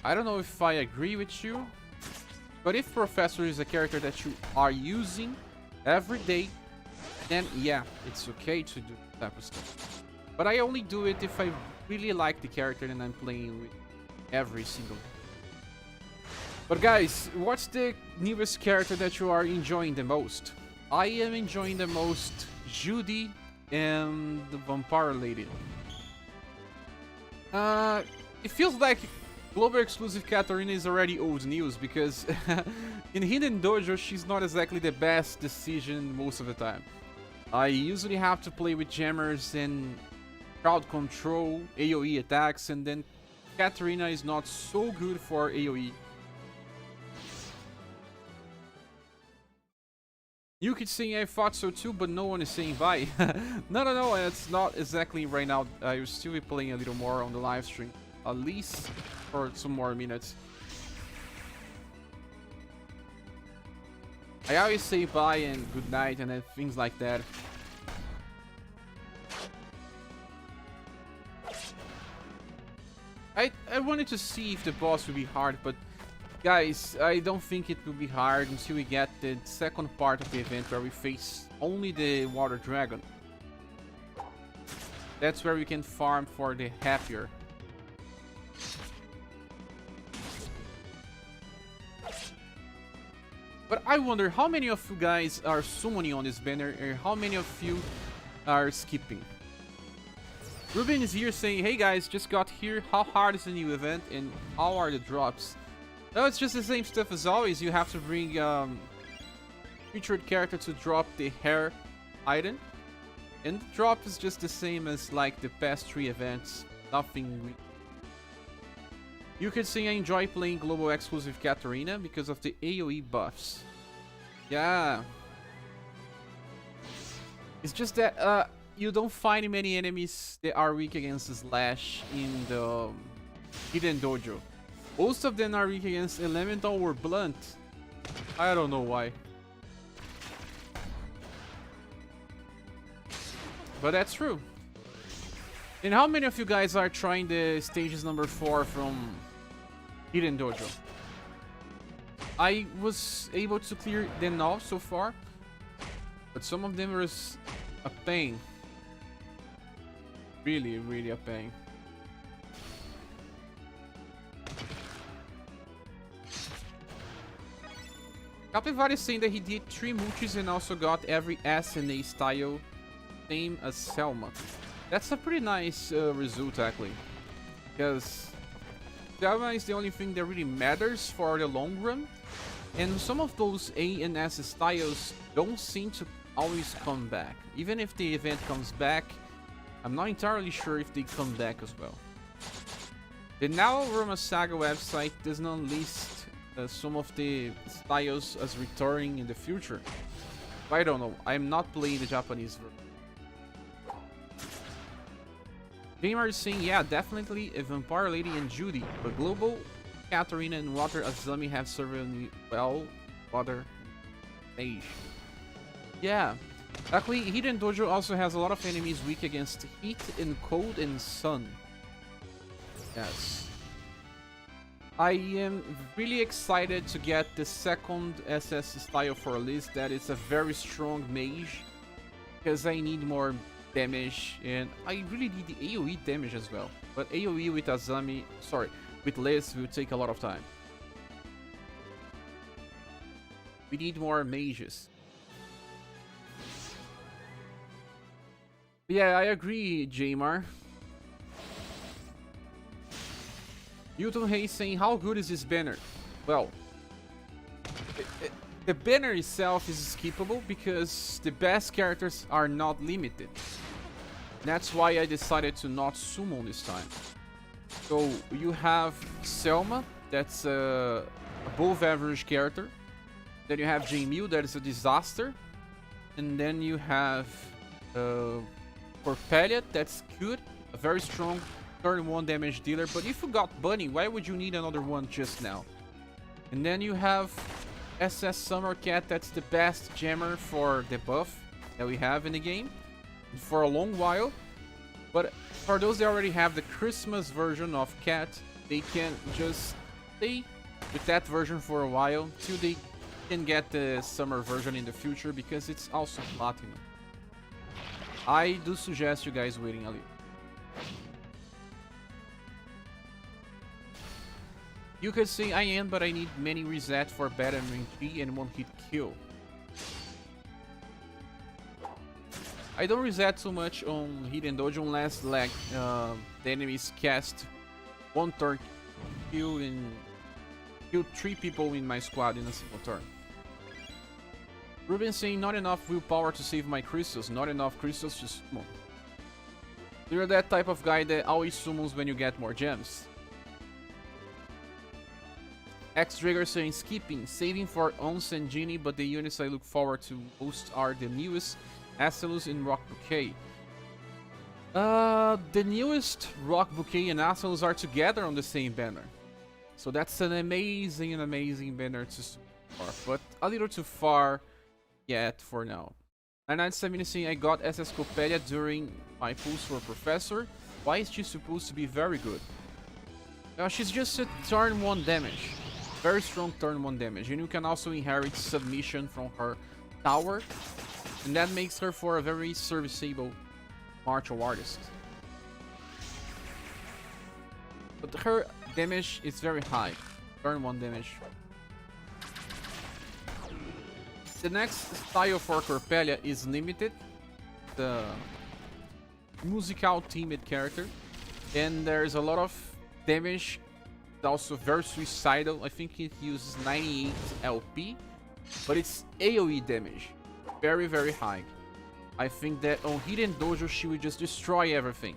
I don't know if I agree with you, but if Professor is a character that you are using every day, then yeah, it's okay to do that type of stuff. But I only do it if I really like the character and I'm playing with every single day. But guys, what's the newest character that you are enjoying the most? I am enjoying the most Judy and the Vampire Lady. It feels like global exclusive Katarina is already old news, because in Hidden Dojo she's not exactly the best decision most of the time. I usually have to play with jammers and crowd control, AoE attacks, and then Katarina is not so good for AoE. You could say I thought so too, but no one is saying bye. No, it's not exactly right now. I will still be playing a little more on the live stream, at least for some more minutes. I always say bye and good night and things like that. I wanted to see if the boss would be hard, but guys, I don't think it will be hard until we get the second part of the event where we face only the water dragon. That's where we can farm for the happier. But I wonder how many of you guys are summoning on this banner, and how many of you are skipping. Ruben is here saying, hey guys, just got here, how hard is the new event and how are the drops? No, it's just the same stuff as always. You have to bring featured character to drop the hair item, and the drop is just the same as like the past 3 events. Nothing. You could say I enjoy playing global exclusive Katarina because of the AoE buffs. Yeah. It's just that you don't find many enemies that are weak against the Slash in the Hidden Dojo. Most of them are weak against Elemental or Blunt. I don't know why. But that's true. And how many of you guys are trying the stages number 4 from Hidden Dojo? I was able to clear them all so far, but some of them was a pain. Really, really a pain. Capivara is saying that he did 3 multis and also got every SNA style, same as Selma. That's a pretty nice result actually, because Selma is the only thing that really matters for the long run, and some of those A and S styles don't seem to always come back. Even if the event comes back, I'm not entirely sure if they come back as well. The Narwhal'a SaGa website does not list some of the styles as returning in the future. I don't know. I'm not playing the Japanese version. Gamer is saying, yeah, definitely a Vampire Lady and Judy, but Global, Katarina, and Water Azami have served well. Water Mage. Yeah. Luckily, Hidden Dojo also has a lot of enemies weak against heat and cold and sun. Yes. I am really excited to get the second SS style for Liz. That is a very strong mage, because I need more damage, and I really need the AoE damage as well. But AoE with Azami, sorry, with Liz will take a lot of time. We need more mages. Yeah, I agree, Jamar. Newton Hayes saying, how good is this banner? Well, the banner itself is skippable because the best characters are not limited. That's why I decided to not summon this time. So you have Selma, that's a above average character. Then you have J-Mew, that is a disaster. And then you have Corpelia, that's good, a very strong turn 1 damage dealer. But if you got Bunny, why would you need another one just now? And then you have SS Summer Cat, that's the best jammer for the buff that we have in the game for a long while. But for those that already have the Christmas version of Cat, they can just stay with that version for a while till they can get the summer version in the future, because it's also platinum. I do suggest you guys waiting a little. You could say I am, but I need many reset for better MG and 1-hit kill. I don't reset too much on Hidden Dojo unless like the enemies cast 1 turn kill and kill 3 people in my squad in a single turn. Ruben saying, not enough willpower to save my crystals, not enough crystals to summon. You're that type of guy that always summons when you get more gems. X-Trigger saying, skipping, saving for Ons and Genie, but the units I look forward to most are the newest Asylus and Rock Bouquet. The newest Rock Bouquet and Asylus are together on the same banner. So that's an amazing banner to support, but a little too far yet for now. 997 saying, I got SS Copelia during my pulse for Professor. Why is she supposed to be very good? She's just a turn 1 damage. Very strong turn 1 damage, and you can also inherit submission from her tower, and that makes her for a very serviceable martial artist. But her damage is very high, turn 1 damage. The next style for Corpelia is limited, the musical teamed character, and there's a lot of damage. Also very suicidal. I think it uses 98 LP, but it's AoE damage, very high. I think that on Hidden Dojo she will just destroy everything.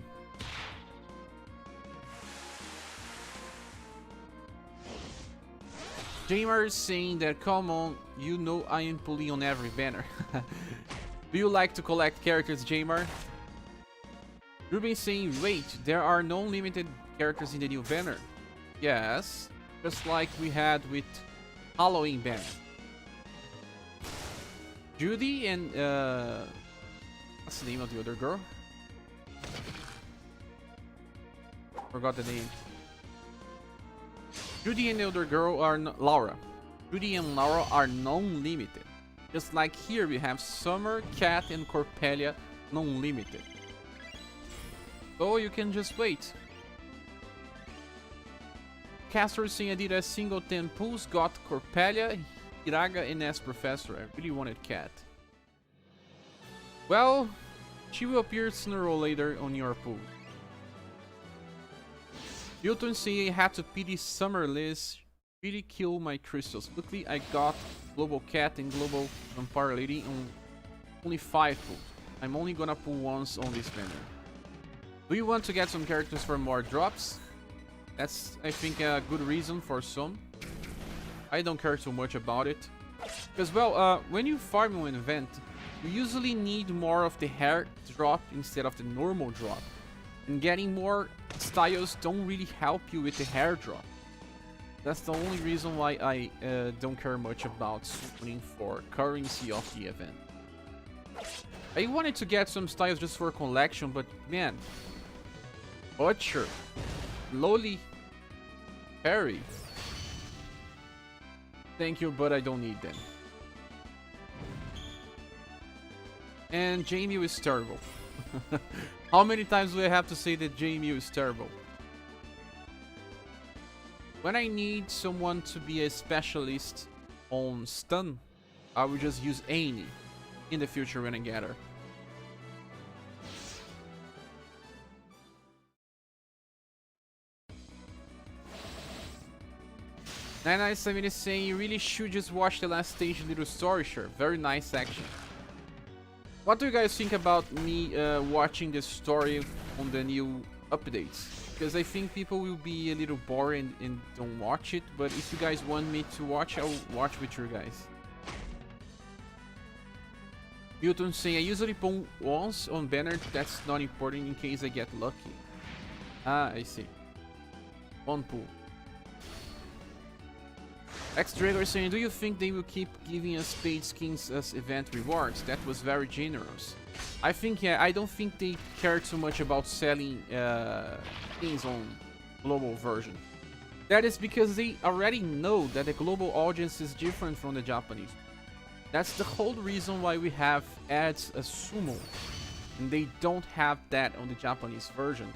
Jamer is saying that, come on, you know I am pulling on every banner. Do you like to collect characters, Jamer? Ruben saying, wait, there are no limited characters in the new banner. Yes, just like we had with Halloween banner. Judy and what's the name of the other girl? Forgot the name. Judy and the other girl are Laura. Judy and Laura are non-limited. Just like here we have Summer, Cat, and Corpelia non-limited. So you can just wait. Castor saying I did a single 10 pulls, got Corpelia, Hiraga, and S Professor. I really wanted Cat. Well, she will appear sooner or later on your pool. Hilton saying I had to pity Summer Liz. Really kill my crystals. Luckily I got Global Cat and Global Vampire Lady on only 5 pulls. I'm only gonna pull once on this banner. Do you want to get some characters for more drops? That's, I think, a good reason for some. I don't care too much about it. Because, well, when you farm an event, you usually need more of the hair drop instead of the normal drop. And getting more styles don't really help you with the hair drop. That's the only reason why I don't care much about summoning for currency of the event. I wanted to get some styles just for collection, but man, Butcher, Loli, Harry. Thank you, but I don't need them. And Jamie is terrible. How many times do I have to say that Jamie is terrible? When I need someone to be a specialist on stun, I will just use Annie in the future when I get her. 997 is saying you really should just watch the last stage little story. Sure, very nice action. What do you guys think about me watching the story on the new updates? Because I think people will be a little boring and don't watch it, but if you guys want me to watch, I'll watch with you guys. Milton saying I usually pull once on banner, that's not important in case I get lucky. Ah, I see. One pull. X-Drago is saying, do you think they will keep giving us paid skins as event rewards? That was very generous. I think, yeah, I don't think they care too much about selling skins on global version. That is because they already know that the global audience is different from the Japanese. That's the whole reason why we have ads as sumo, and they don't have that on the Japanese version.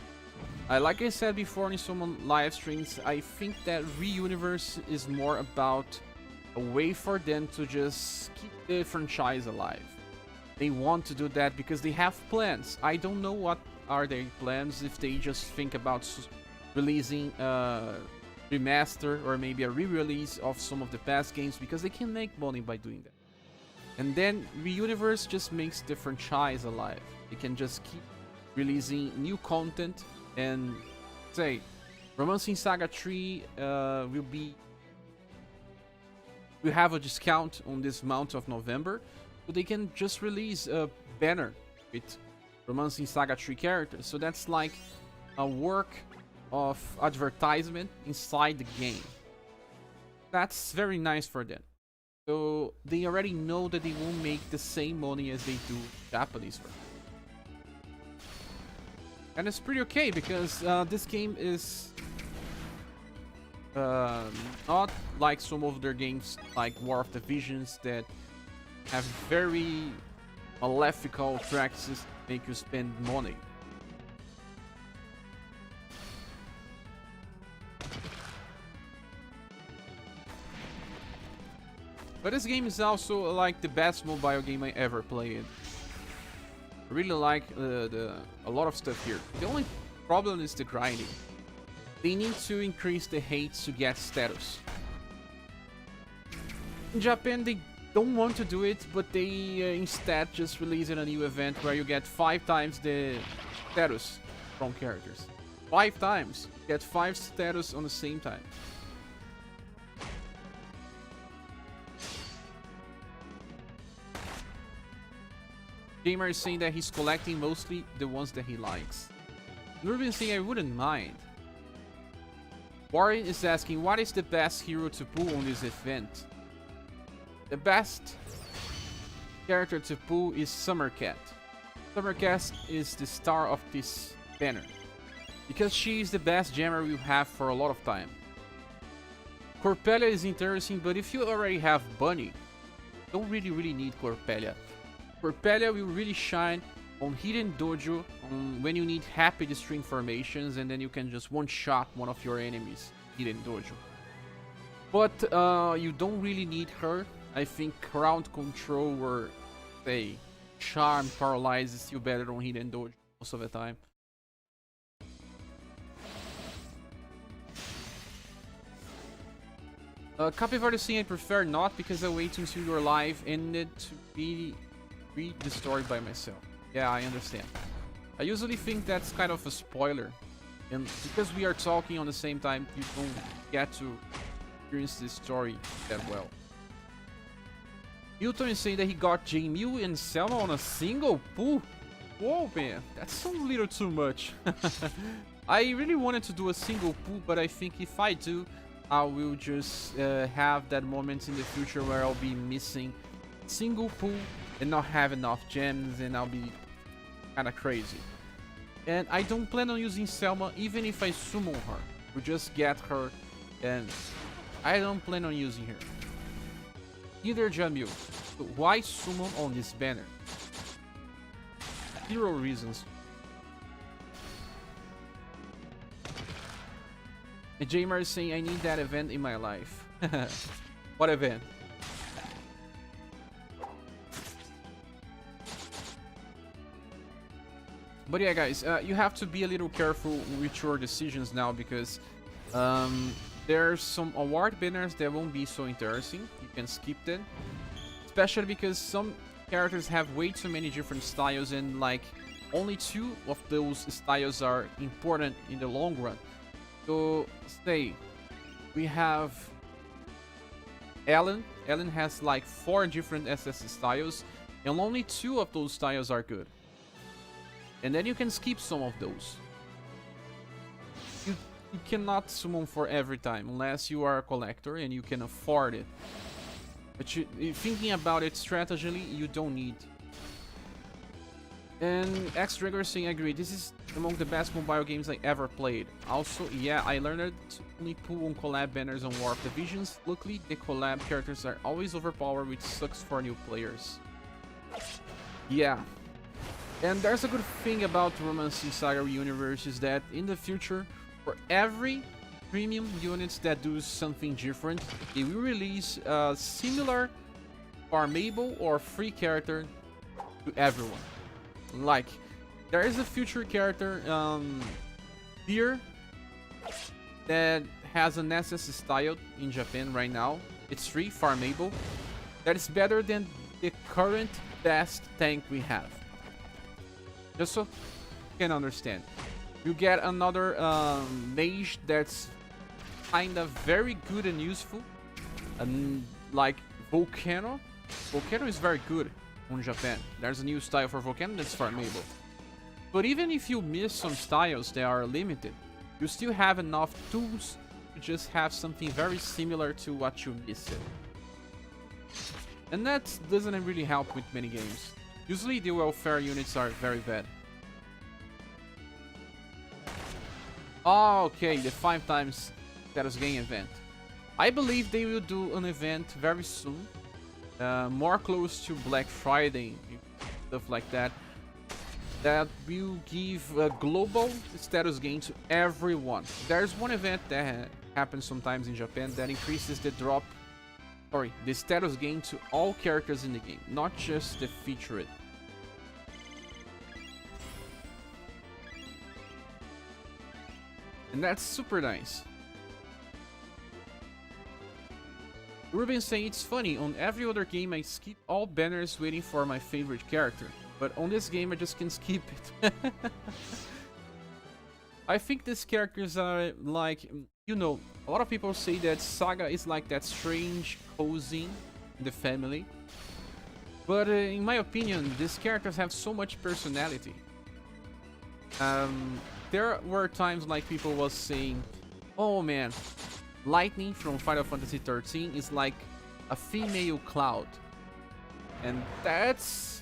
Like I said before in some live streams, I think that Re-Universe is more about a way for them to just keep the franchise alive. They want to do that because they have plans. I don't know what are their plans, if they just think about releasing a remaster or maybe a re-release of some of the past games, because they can make money by doing that. And then Re-Universe just makes the franchise alive. They can just keep releasing new content. And say, Romancing Saga 3 will have a discount on this month of November, so they can just release a banner with Romancing Saga 3 characters. So that's like a work of advertisement inside the game. That's very nice for them. So they already know that they won't make the same money as they do Japanese version. And it's pretty okay, because this game is not like some of their games like War of the Visions that have very malefical practices that make you spend money. But this game is also like the best mobile game I ever played. I really like a lot of stuff here. The only problem is the grinding. They need to increase the hate to get status. In Japan, they don't want to do it, but they instead just released a new event where you get 5 times the status from characters. 5 times! Get 5 status on the same time. Gamer is saying that he's collecting mostly the ones that he likes. Ruben is saying I wouldn't mind. Warren is asking, what is the best hero to pull on this event? The best character to pull is Summercat. Summercat is the star of this banner, because she is the best jammer we have for a lot of time. Corpelia is interesting, but if you already have Bunny, don't really need Corpelia. Corpelia will really shine on Hidden Dojo when you need Happy String formations, and then you can just one-shot one of your enemies, Hidden Dojo. But you don't really need her. I think Crowd Control or, say, Charm Paralyze is still better on Hidden Dojo most of the time. Capybara is saying I prefer not because I wait until your life ended to be read the story by myself. Yeah, I understand. I usually think that's kind of a spoiler. And because we are talking on the same time, you don't get to experience this story that well. Hilton is saying that he got J-Mew and Selma on a single pull. Whoa, man, that's a little too much. I really wanted to do a single pull, but I think if I do, I will just have that moment in the future where I'll be missing single pull and not have enough gems, and I'll be kind of crazy. And I don't plan on using Selma even if I summon her. We just get her, and I don't plan on using her. Neither Jamil. So why summon on this banner? Zero reasons. And Jamar is saying I need that event in my life. What event? But yeah, guys, you have to be a little careful with your decisions now, because there's some award banners that won't be so interesting. You can skip them, especially because some characters have way too many different styles, and like only 2 of those styles are important in the long run. So say we have Ellen. Ellen has like 4 different SS styles, and only 2 of those styles are good. And then you can skip some of those. You cannot summon for every time unless you are a collector and you can afford it. But thinking about it strategically, you don't need. And X-Dragger saying I agree, this is among the best mobile games I ever played. Also, yeah, I learned to only pull on collab banners on War of the Visions. Luckily, the collab characters are always overpowered, which sucks for new players. Yeah. And there's a good thing about Romancing Saga Universe is that in the future, for every premium units that do something different, they will release a similar farmable or free character to everyone. Like, there is a future character here that has an SS style in Japan right now. It's free, farmable. That is better than the current best tank we have. Just so you can understand. You get another mage that's kind of very good and useful. And like Volcano. Volcano is very good on Japan. There's a new style for Volcano that's farmable. But even if you miss some styles that are limited, you still have enough tools to just have something very similar to what you missed. And that doesn't really help with many games. Usually the welfare units are very bad. Oh, okay, the 5 times status gain event. I believe they will do an event very soon. More close to Black Friday, stuff like that. That will give a global status gain to everyone. There's one event that happens sometimes in Japan that increases the the status gain to all characters in the game, not just the featured. And that's super nice. Ruben saying it's funny, on every other game I skip all banners waiting for my favorite character. But on this game I just can skip it. I think these characters are like, you know, a lot of people say that SaGa is like that strange cousin in the family. But in my opinion, these characters have so much personality. There were times like people was saying, oh man, Lightning from Final Fantasy 13 is like a female Cloud. And that's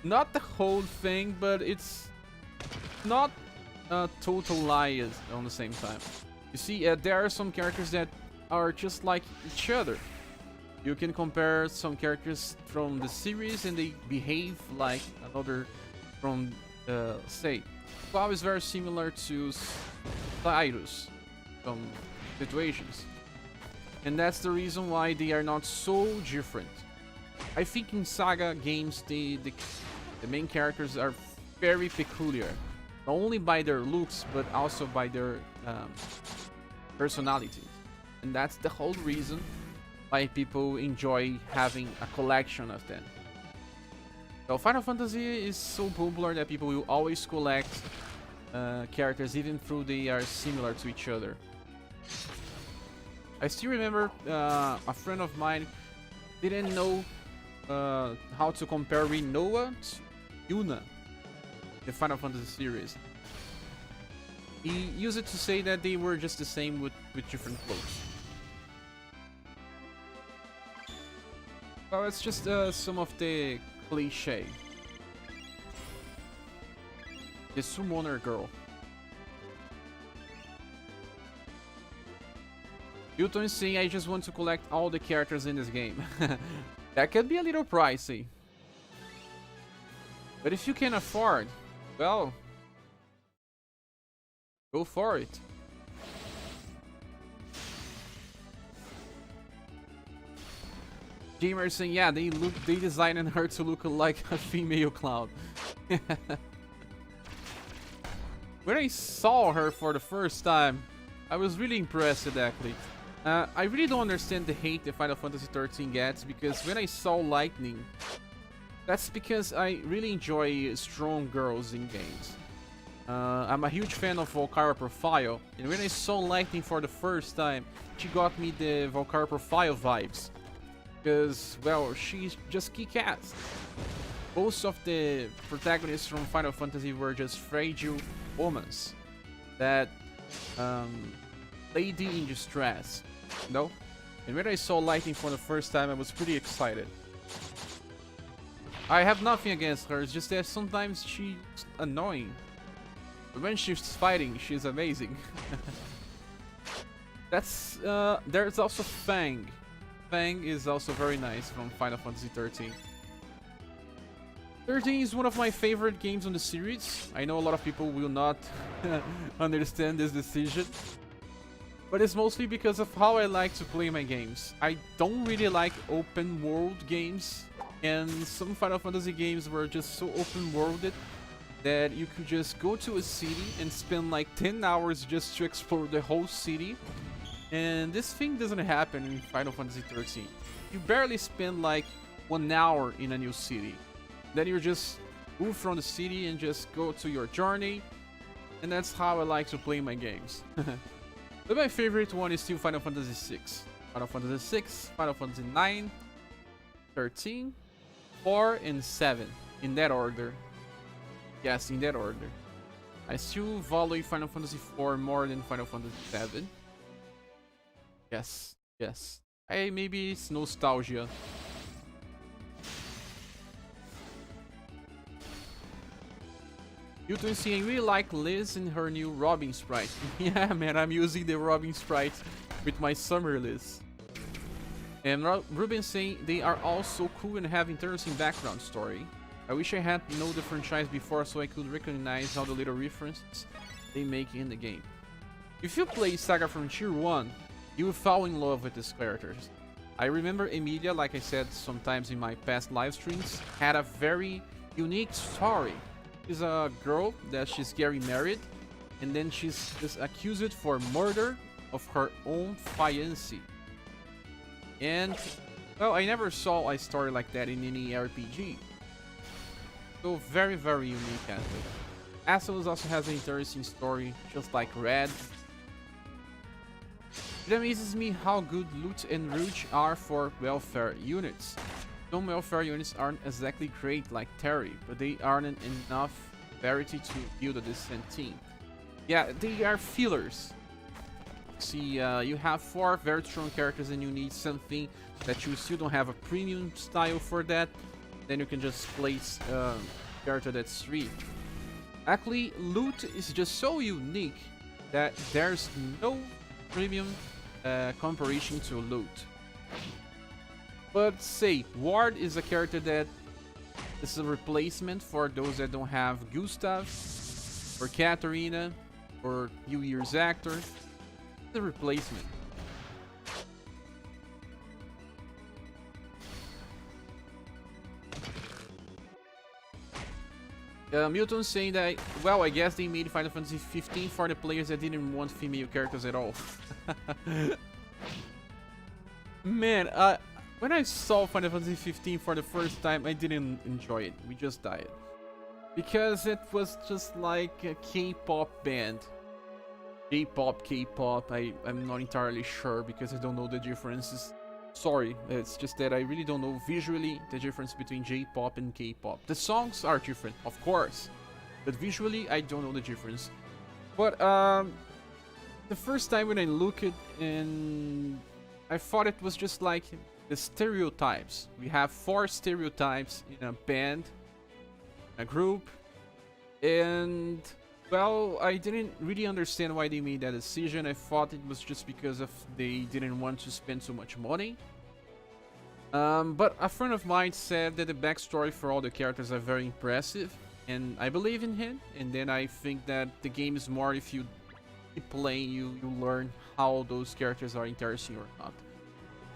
not the whole thing, but it's not a total lie on the same time. You see, there are some characters that are just like each other. You can compare some characters from the series and they behave like another from, say, Cloud is very similar to Cyrus from situations. And that's the reason why they are not so different. I think in SaGa games, the main characters are very peculiar. Not only by their looks, but also by their personalities. And that's the whole reason why people enjoy having a collection of them. So Final Fantasy is so popular that people will always collect characters even though they are similar to each other. I still remember a friend of mine didn't know how to compare Rinoa to Yuna, the Final Fantasy series. He used it to say that they were just the same with different clothes. Well, it's just some of the cliche. The Summoner Girl. Hilton is saying, I just want to collect all the characters in this game. That could be a little pricey. But if you can afford, well, go for it. Gamer is saying, yeah, they designed her to look like a female Cloud. When I saw her for the first time, I was really impressed actually. I really don't understand the hate that Final Fantasy 13 gets, because when I saw Lightning, that's because I really enjoy strong girls in games. I'm a huge fan of Valkyria Profile, and when I saw Lightning for the first time, she got me the Valkyria Profile vibes. Because, well, she's just kick-ass. Most of the protagonists from Final Fantasy were just fragile women that lady in distress, you know? And when I saw Lightning for the first time, I was pretty excited. I have nothing against her, it's just that sometimes she's annoying. But when she's fighting, she's amazing. That's there's also Fang. Fang is also very nice from Final Fantasy 13. 13 is one of my favorite games on the series. I know a lot of people will not understand this decision, but it's mostly because of how I like to play my games. I don't really like open world games, and some Final Fantasy games were just so open worlded that you could just go to a city and spend like 10 hours just to explore the whole city. And this thing doesn't happen in Final Fantasy 13. You barely spend like 1 hour in a new city. Then you just move from the city and just go to your journey. And that's how I like to play my games. But my favorite one is still Final Fantasy 6. Final Fantasy 6, Final Fantasy 9, 13, 4, and 7. In that order. Yes, in that order. I still value Final Fantasy 4 more than Final Fantasy 7. Yes, yes. Maybe it's nostalgia. You two see, I really like Liz and her new Robin sprite. Yeah, man, I'm using the Robin sprite with my summer Liz. And Ruben saying they are all so cool and have interesting background story. I wish I had known the franchise before so I could recognize all the little references they make in the game. If you play SaGa from Tier 1, you will fall in love with these characters. I remember Emilia, like I said sometimes in my past live streams, had a very unique story. She's a girl that she's getting married, and then she's just accused for murder of her own fiancé. And, well, I never saw a story like that in any RPG. So very, very unique actually. Astos also has an interesting story, just like Red. It amazes me how good Loot and Rouge are for welfare units. Some welfare units aren't exactly great like Terry, but they aren't enough variety to build a decent team. Yeah, they are fillers. See, you have 4 very strong characters and you need something that you still don't have a premium style for that, then you can just place a character that's 3. Actually, Loot is just so unique that there's no premium comparison to loot. But say, Ward is a character that is a replacement for those that don't have Gustav, or Katarina, or New Year's Actor. It's a replacement. Milton saying that, well, I guess they made Final Fantasy 15 for the players that didn't want female characters at all. Man, when I saw Final Fantasy 15 for the first time, I didn't enjoy it. We just died. Because it was just like a K-pop band. J-pop, K-pop, I'm not entirely sure because I don't know the differences. Sorry, it's just that I really don't know visually the difference between J-pop and K-pop. The songs are different, of course, but visually I don't know the difference. But the first time when I looked at and I thought it was just like the stereotypes. We have 4 stereotypes in a band, a group, and well, I didn't really understand why they made that decision. I thought it was just because of they didn't want to spend so much money. But a friend of mine said that the backstory for all the characters are very impressive, and I believe in him. And then I think that the game is more if you keep playing, you learn how those characters are interesting or not.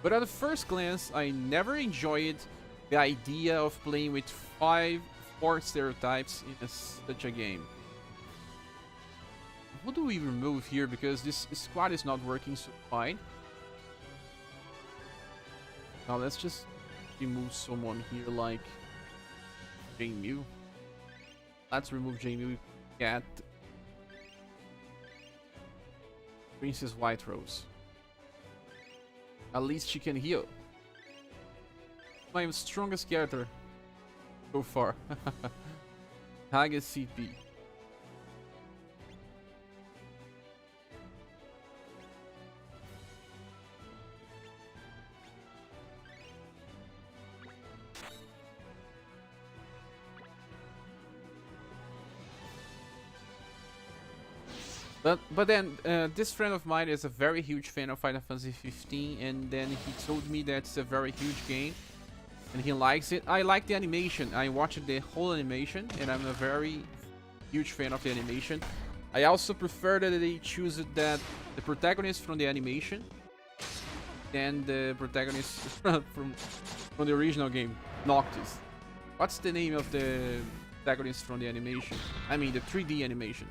But at the first glance, I never enjoyed the idea of playing with 4 stereotypes in such a game. What do we remove here? Because this squad is not working so fine. Now let's just remove someone here like J-Mew. Let's remove J-Mew. Cat. Princess White Rose. At least she can heal. My strongest character so far. SaGa CP. But then, this friend of mine is a very huge fan of Final Fantasy 15, and then he told me that it's a very huge game, and he likes it. I like the animation. I watched the whole animation, and I'm a very huge fan of the animation. I also prefer that they choose that the protagonist from the animation than the protagonist from the original game, Noctis. What's the name of the protagonist from the animation? I mean, the 3D animation.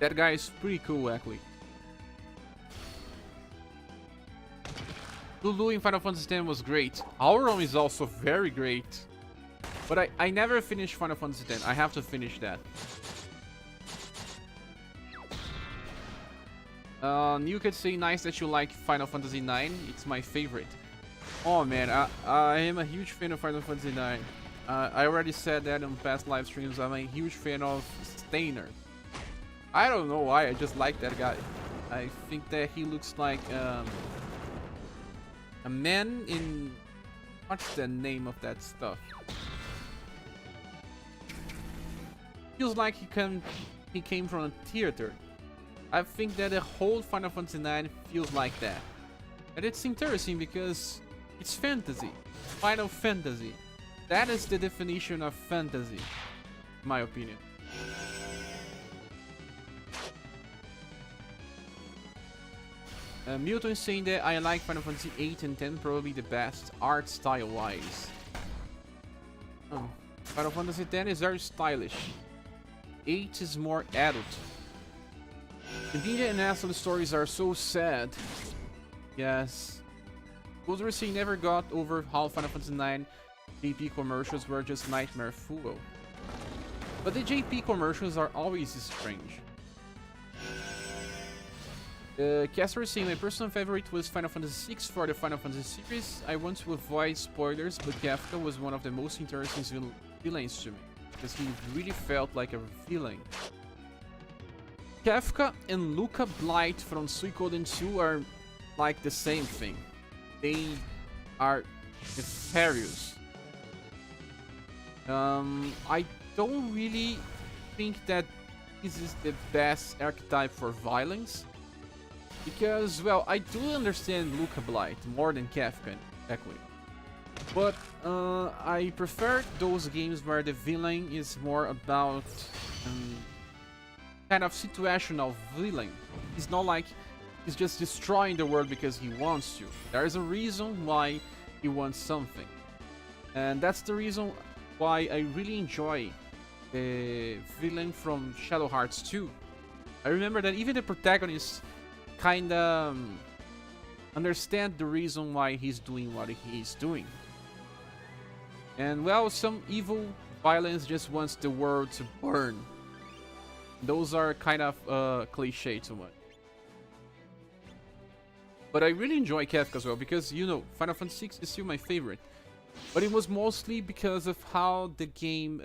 That guy is pretty cool, actually. Lulu in Final Fantasy X was great. Auron is also very great. But I never finished Final Fantasy X. I have to finish that. You could say nice that you like Final Fantasy IX. It's my favorite. Oh man, I am a huge fan of Final Fantasy IX. I already said that in past live streams. I'm a huge fan of Steiner. I don't know why, I just like that guy. I think that he looks like a man in... What's the name of that stuff? Feels like he came from a theater. I think that the whole Final Fantasy IX feels like that. And it's interesting because it's fantasy. Final Fantasy. That is the definition of fantasy, in my opinion. Milton is saying that I like Final Fantasy 8 and 10 probably the best art style wise. Final Fantasy 10 is very stylish. 8 is more adult. The Ninja and Aslan stories are so sad. Yes. Those were saying never got over how Final Fantasy 9 JP commercials were just nightmare fuel. But the JP commercials are always strange. Casper is saying my personal favorite was Final Fantasy VI for the Final Fantasy series. I want to avoid spoilers, but Kafka was one of the most interesting villains to me, because he really felt like a villain. Kafka and Luca Blight from Suikoden 2 are like the same thing. They are nefarious. I don't really think that this is the best archetype for violence. Because, well, I do understand Luca Blight more than Kafka, exactly. But I prefer those games where the villain is more about kind of situational villain. It's not like he's just destroying the world because he wants to. There's a reason why he wants something. And that's the reason why I really enjoy the villain from Shadow Hearts 2. I remember that even the protagonist kinda understand the reason why he's doing what he's doing. And well, some evil violence just wants the world to burn. Those are kind of cliche too much. But I really enjoy Kafka as well because, you know, Final Fantasy VI is still my favorite. But it was mostly because of how the game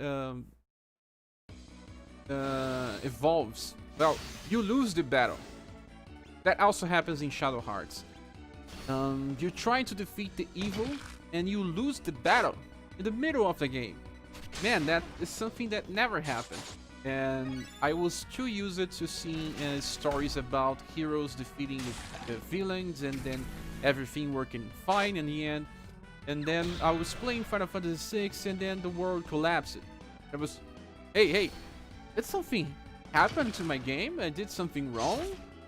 evolves. Well, you lose the battle. That also happens in Shadow Hearts. You're trying to defeat the evil and you lose the battle in the middle of the game. Man, that is something that never happened. And I was too used to seeing stories about heroes defeating the villains and then everything working fine in the end. And then I was playing Final Fantasy VI and then the world collapsed. I was, hey, did something happen to my game? I did something wrong?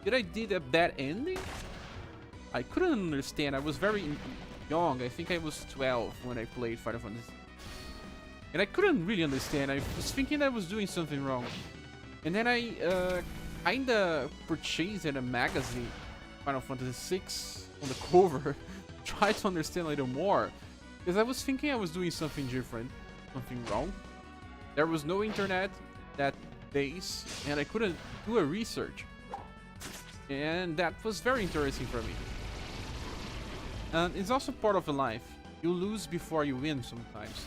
Did I did a bad ending? I couldn't understand. I was very young. I think I was 12 when I played Final Fantasy. And I couldn't really understand. I was thinking I was doing something wrong. And then I kinda purchased a magazine, Final Fantasy VI, on the cover. Try to understand a little more. Because I was thinking I was doing something different, something wrong. There was no internet that days, and I couldn't do a research. And that was very interesting for me. And it's also part of the life. You lose before you win sometimes.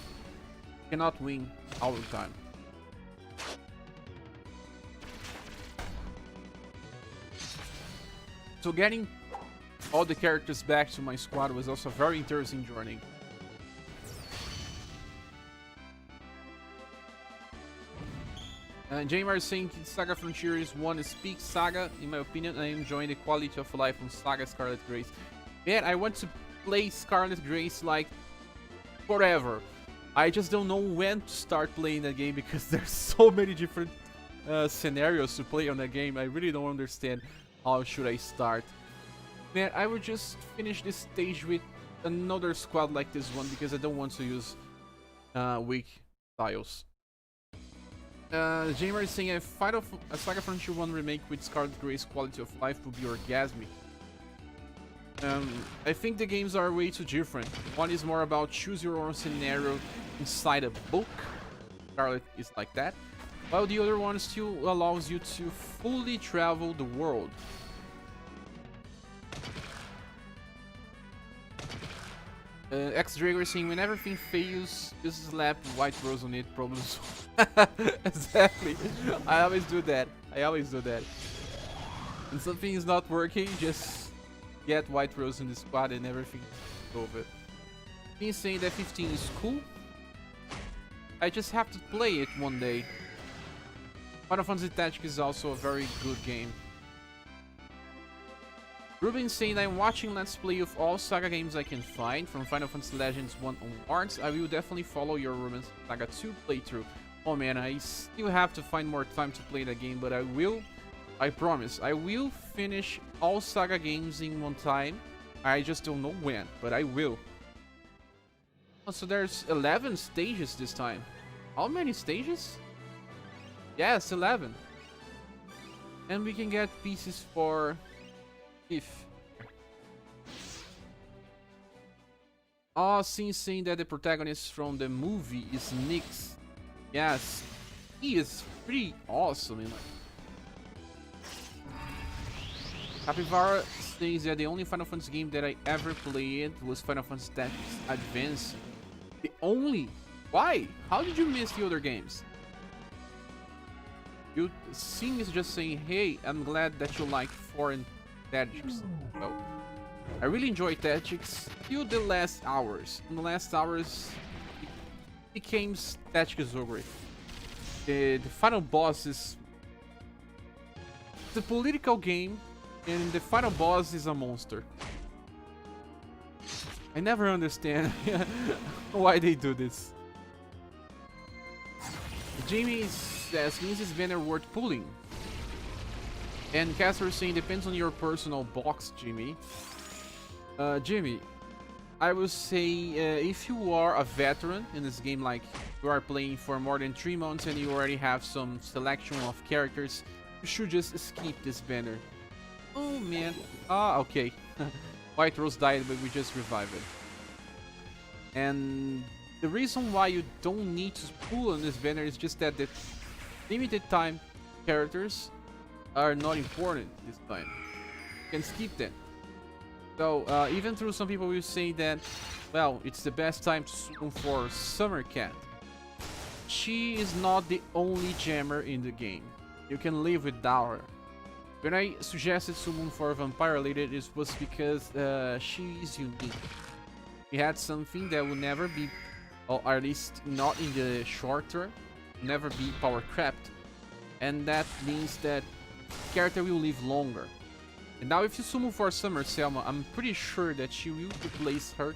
You cannot win all the time. So getting all the characters back to my squad was also a very interesting journey. Jamar is saying SaGa Frontier is one is peak SaGa. In my opinion, I am enjoying the quality of life on SaGa Scarlet Grace. Man, I want to play Scarlet Grace like forever. I just don't know when to start playing that game because there's so many different scenarios to play on that game. I really don't understand how should I start. Man, I would just finish this stage with another squad like this one because I don't want to use weak styles. Jamer is saying a SaGa Frontier 1 remake with Scarlet Grace quality of life would be orgasmic. I think the games are way too different. One is more about choose your own scenario inside a book. Scarlet is like that. While the other one still allows you to fully travel the world. X-Drago is saying when everything fails, just slap white rose on it, problems. Exactly. I always do that. When something is not working, just get white rose in the squad and everything is over. He's saying that 15 is cool. I just have to play it one day. Final Fantasy Tactics is also a very good game. Ruben saying I'm watching Let's Play of all SaGa games I can find, from Final Fantasy Legends 1 onwards. I will definitely follow your Ruben's SaGa 2 playthrough. Oh man, I still have to find more time to play that game, but I promise, I will finish all SaGa games in one time. I just don't know when, but I will. Oh, so there's 11 stages this time. How many stages? Yes, 11. And we can get pieces for... if. Oh, since saying that the protagonist from the movie is Nyx. Yes, he is pretty awesome in life. Capivara says that the only Final Fantasy game that I ever played was Final Fantasy Tactics Advance. The only? Why? How did you miss the other games? You seem is just saying, hey, I'm glad that you like foreign Tactics. Oh. I really enjoyed Tactics till the last hours. In the last hours, it became Tactics Ogre. The final boss is... the political game and the final boss is a monster. I never understand why they do this. Jamie says, means this banner worth pulling. And Casper is saying, depends on your personal box, Jimmy. Jimmy, I would say if you are a veteran in this game, like you are playing for more than 3 months and you already have some selection of characters, you should just skip this banner. Oh man. Ah, okay. White Rose died, but we just revived it. And the reason why you don't need to pull on this banner is just that the limited time characters are not important this time. You can skip them. So even though some people will say that, well, it's the best time to summon for Summer Cat, she is not the only jammer in the game. You can live without her. When I suggested summon for Vampire Lady, it was because she is unique. We had something that will never be, or at least not in the short term, never be power crept, and that means that character will live longer. And now if you summon for Summer Selma, I'm pretty sure that she will replace her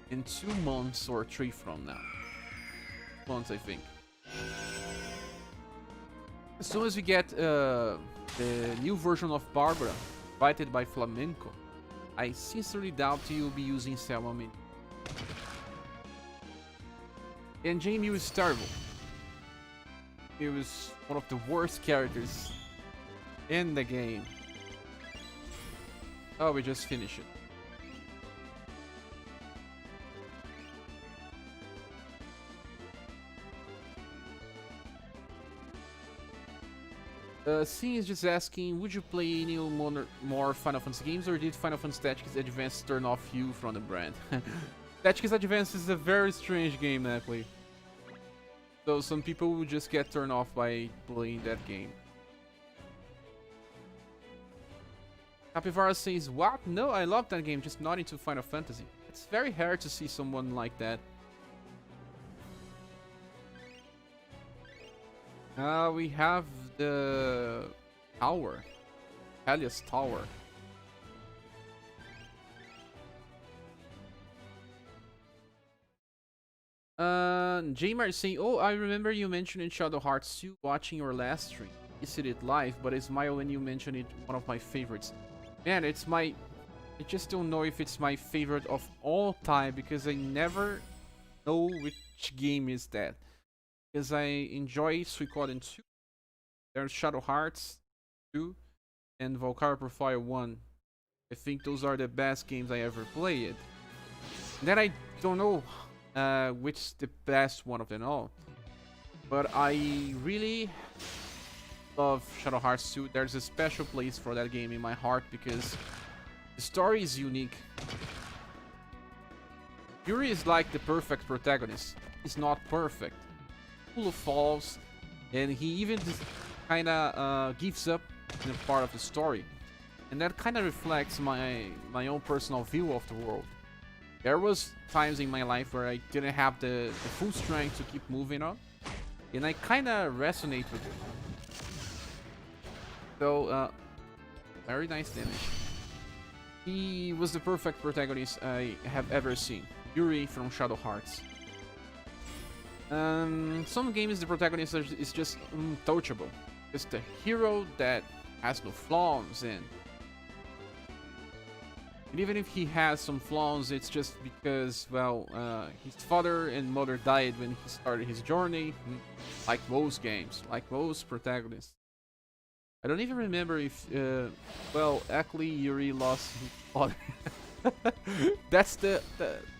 in 2 months or 3 from now. Months, I think. As soon as we get the new version of Barbara, invited by Flamenco, I sincerely doubt you'll be using Selma Mini. And Jamie was terrible. He was one of the worst characters in the game. Oh, we just finished it. Sin is just asking, would you play any more Final Fantasy games, or did Final Fantasy Tactics Advance turn off you from the brand? Tactics Advance is a very strange game, actually. So some people will just get turned off by playing that game. Capivara says, what? No, I love that game, just not into Final Fantasy. It's very hard to see someone like that. We have the tower. Helios Tower. Jamar is saying, oh, I remember you mentioned in Shadow Hearts 2 watching your last stream. You said it live, but I smile when you mention it, one of my favorites. Man, it's my... I just don't know if it's my favorite of all time, because I never know which game is that. Because I enjoy Suikoden 2, there's Shadow Hearts 2, and Valkyria Profile 1. I think those are the best games I ever played. Then I don't know which is the best one of them all. But I really love Shadow Hearts 2. There's a special place for that game in my heart because the story is unique. Yuri is like the perfect protagonist. He's not perfect. Full of faults, and he even kinda gives up in a part of the story. And that kinda reflects my own personal view of the world. There was times in my life where I didn't have the full strength to keep moving on, and I kinda resonate with it. So, very nice damage. He was the perfect protagonist I have ever seen. Yuri from Shadow Hearts. Some games the protagonist is just untouchable. Just a hero that has no flaws, and even if he has some flaws, it's just because, well, his father and mother died when he started his journey, like most games, like most protagonists. I don't even remember if, well, actually Yuri lost his father. That's the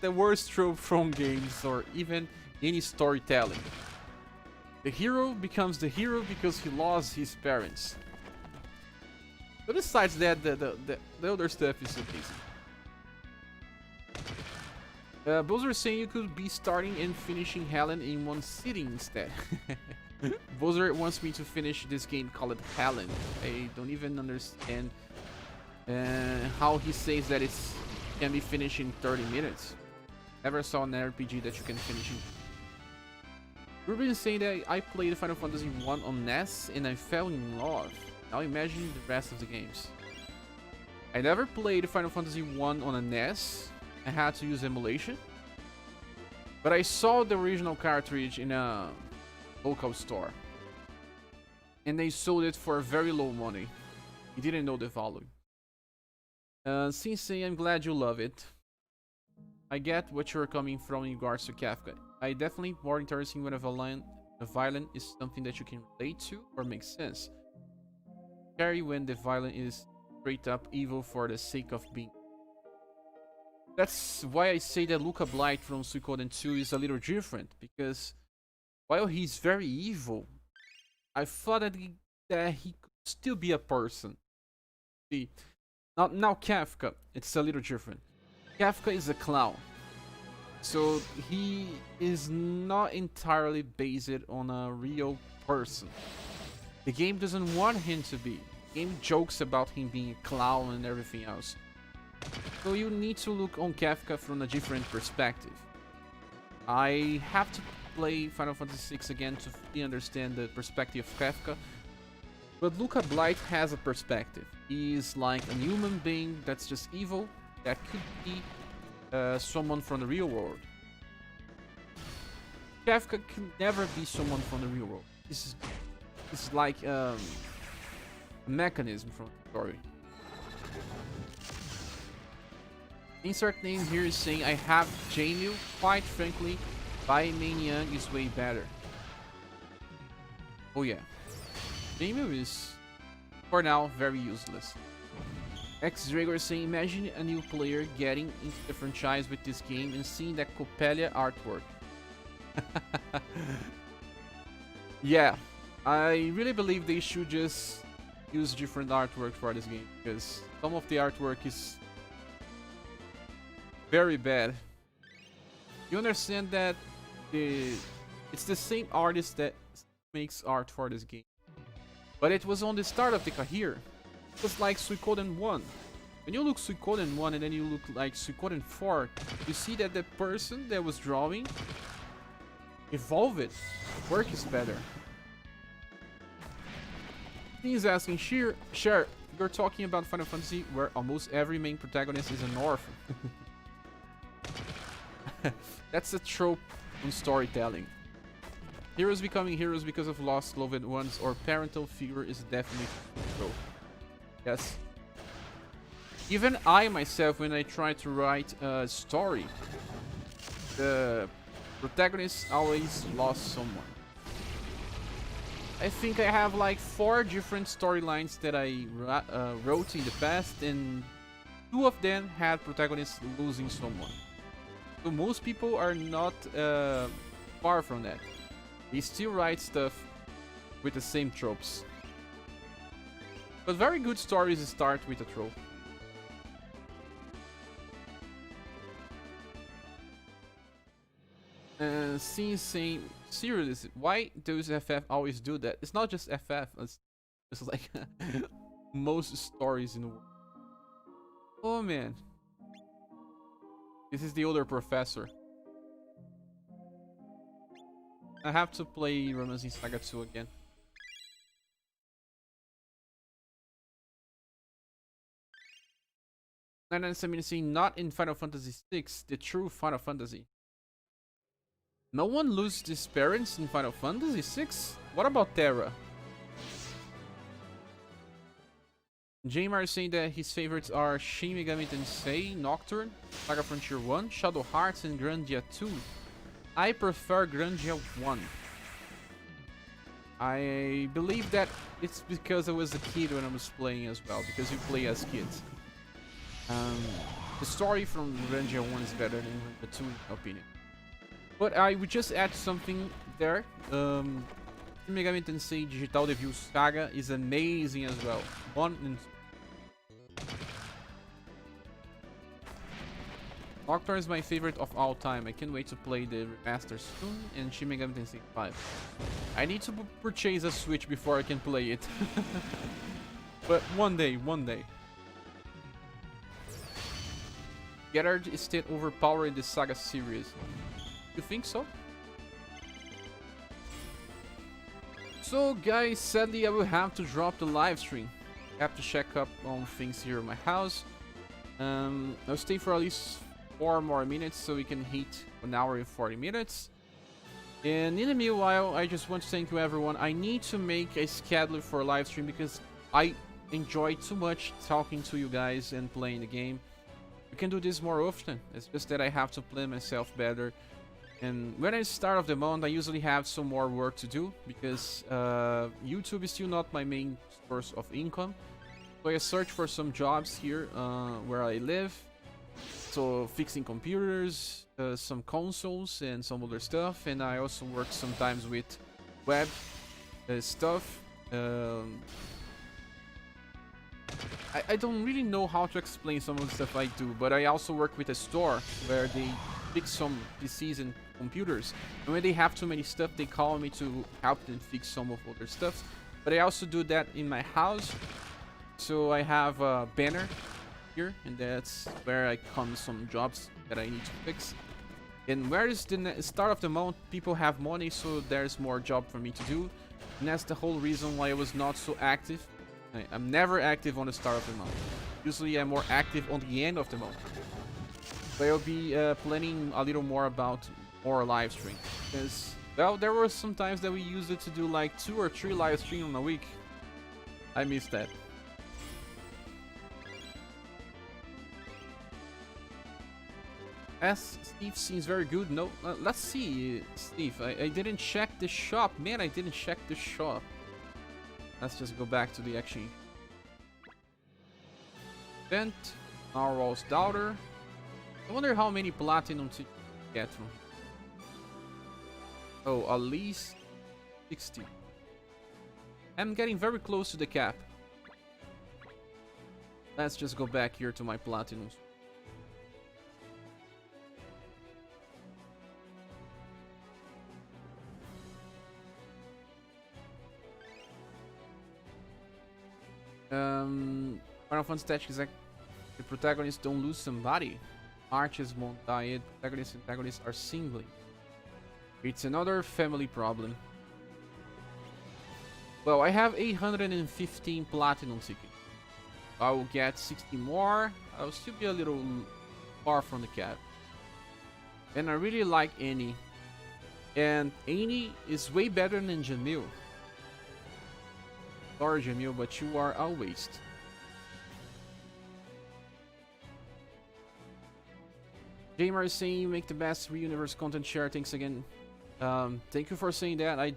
worst trope from games, or even any storytelling. The hero becomes the hero because he lost his parents. But besides that, the other stuff is amazing. Bowser is saying you could be starting and finishing Helen in one sitting instead. Bowser wants me to finish this game called Helen. I don't even understand how he says that it can be finished in 30 minutes. Never saw an RPG that you can finish in. Ruben is saying that I played Final Fantasy 1 on NES and I fell in love. Now imagine the rest of the games. I never played Final Fantasy 1 on a NES. I had to use emulation. But I saw the original cartridge in a local store. And they sold it for very low money. You didn't know the value. Sensei, I'm glad you love it. I get what you're coming from in regards to Kafka. I definitely more interesting when a violin is something that you can relate to or make sense. Scary when the violin is straight up evil for the sake of being. That's why I say that Luca Blight from Suikoden 2 is a little different, because while he's very evil, I thought that he could still be a person. See, now Kafka, it's a little different. Kafka is a clown, so he is not entirely based on a real person. The game doesn't want him to be. The game jokes about him being a clown and everything else. So you need to look on Kafka from a different perspective. I have to play Final Fantasy VI again to fully understand the perspective of Kafka. But Luca Blight has a perspective. He is like a human being that's just evil, that could be someone from the real world. Kafka can never be someone from the real world. This is like a mechanism from the story. Insert name here is saying I have Jamil. Quite frankly, Bai Mei Yang is way better. Oh yeah. Jamil is, for now, very useless. X-Dragor is saying imagine a new player getting into the franchise with this game and seeing that Coppelia artwork. Yeah, I really believe they should just use different artwork for this game, because some of the artwork is very bad. You understand that it's the same artist that makes art for this game, but it was on the start of the career. It was like Suikoden 1. When you look Suikoden 1 and then you look like Suikoden 4, you see that the person that was drawing evolved. Work is better. He's asking, sure, you're talking about Final Fantasy where almost every main protagonist is an orphan. That's a trope in storytelling. Heroes becoming heroes because of lost loved ones or parental figure is definitely a trope. Yes. Even I myself, when I try to write a story, the protagonist always lost someone. I think I have like 4 different storylines that I wrote in the past, and 2 of them had protagonists losing someone. So most people are not far from that. They still write stuff with the same tropes. But very good stories start with a trope. Saying, seriously, why does FF always do that? It's not just FF, it's like most stories in the world. Oh man. This is the older professor. I have to play Romancing Saga 2 again. 997 not in Final Fantasy VI, the true Final Fantasy. No one loses his parents in Final Fantasy VI? What about Terra? Jamar is saying that his favorites are Shin Megami Tensei, Nocturne, Saga Frontier 1, Shadow Hearts, and Grandia 2. I prefer Grandia 1. I believe that it's because I was a kid when I was playing as well, because you play as kids. The story from Grandia 1 is better than the 2 in my opinion. But I would just add something there. Shin Megami Tensei Digital Devil Saga is amazing as well. 1 and 2. Nocturne is my favorite of all time. I can't wait to play the remaster soon, and Shin Megami Tensei 5. I need to purchase a Switch before I can play it. But one day. Gerard is still overpowered in the Saga series. You think so? So guys, sadly I will have to drop the live stream. have to check up on things here in my house. I'll stay for at least 4 more minutes so we can hit 1 hour and 40 minutes. And in the meanwhile, I just want to thank you everyone. I need to make a schedule for a live stream because I enjoy too much talking to you guys and playing the game. We can do this more often. It's just that I have to plan myself better. And when I start of the month, I usually have some more work to do because YouTube is still not my main source of income. So I search for some jobs here where I live. So fixing computers, some consoles and some other stuff. And I also work sometimes with web stuff. I don't really know how to explain some of the stuff I do, but I also work with a store where they fix some PCs and computers. And when they have too many stuff, they call me to help them fix some of other stuff. But I also do that in my house. So I have a banner here, and that's where I come some jobs that I need to fix. And where is the start of the month, people have money, so there's more job for me to do. And that's the whole reason why I was not so active. I'm never active on the start of the month. Usually I'm more active on the end of the month. But I'll be planning a little more about more live stream. Because, well, there were some times that we used it to do like 2 or 3 live streams in a week. I miss that. Yes, Steve seems very good. No, let's see, Steve. I didn't check the shop. Man, I didn't check the shop. Let's just go back to the action. Event. Narwhal's daughter. I wonder how many platinum to get from. Oh, at least 60. I'm getting very close to the cap. Let's just go back here to my platinums. Final Fantasy Tactics, the protagonists don't lose somebody. Arches won't die, protagonists and antagonists are singly. It's another family problem. Well, I have 815 platinum tickets. I will get 60 more. I'll still be a little far from the cap. And I really like Annie. And Annie is way better than Jamil. Sorry, Jamil, but you are a waste. Jamer is saying, make the best Re-Universe content share. Thanks again. Thank you for saying that. I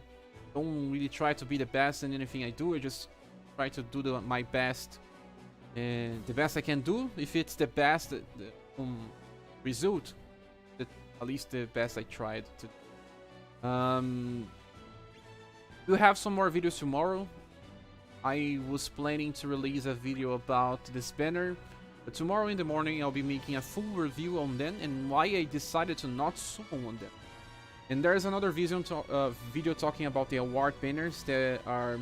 don't really try to be the best in anything I do. I just try to do my best. And the best I can do. If it's the best result, at least the best I tried to. We'll have some more videos tomorrow. I was planning to release a video about this banner, but tomorrow in the morning I'll be making a full review on them and why I decided to not summon on them. And there's another video talking about the award banners that are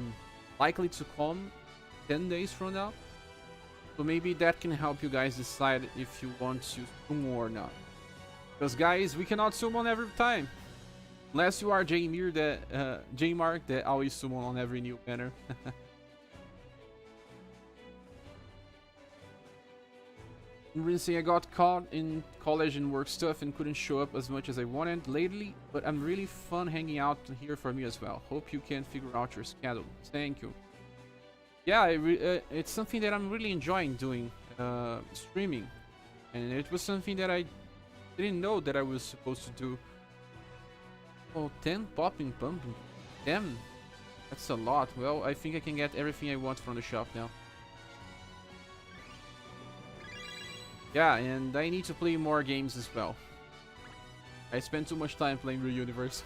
likely to come 10 days from now. So maybe that can help you guys decide if you want to summon or not. Because guys, we cannot summon every time. Unless you are J-Mark that always summon on every new banner. I got caught in college and work stuff and couldn't show up as much as I wanted lately, but I'm really fun hanging out here for me as well. Hope you can figure out your schedule. Thank you. Yeah, it's something that I'm really enjoying doing, streaming. And it was something that I didn't know that I was supposed to do. Oh, 10 popping pumpkin. Damn, that's a lot. Well, I think I can get everything I want from the shop now. Yeah, and I need to play more games as well. I spend too much time playing Real Universe.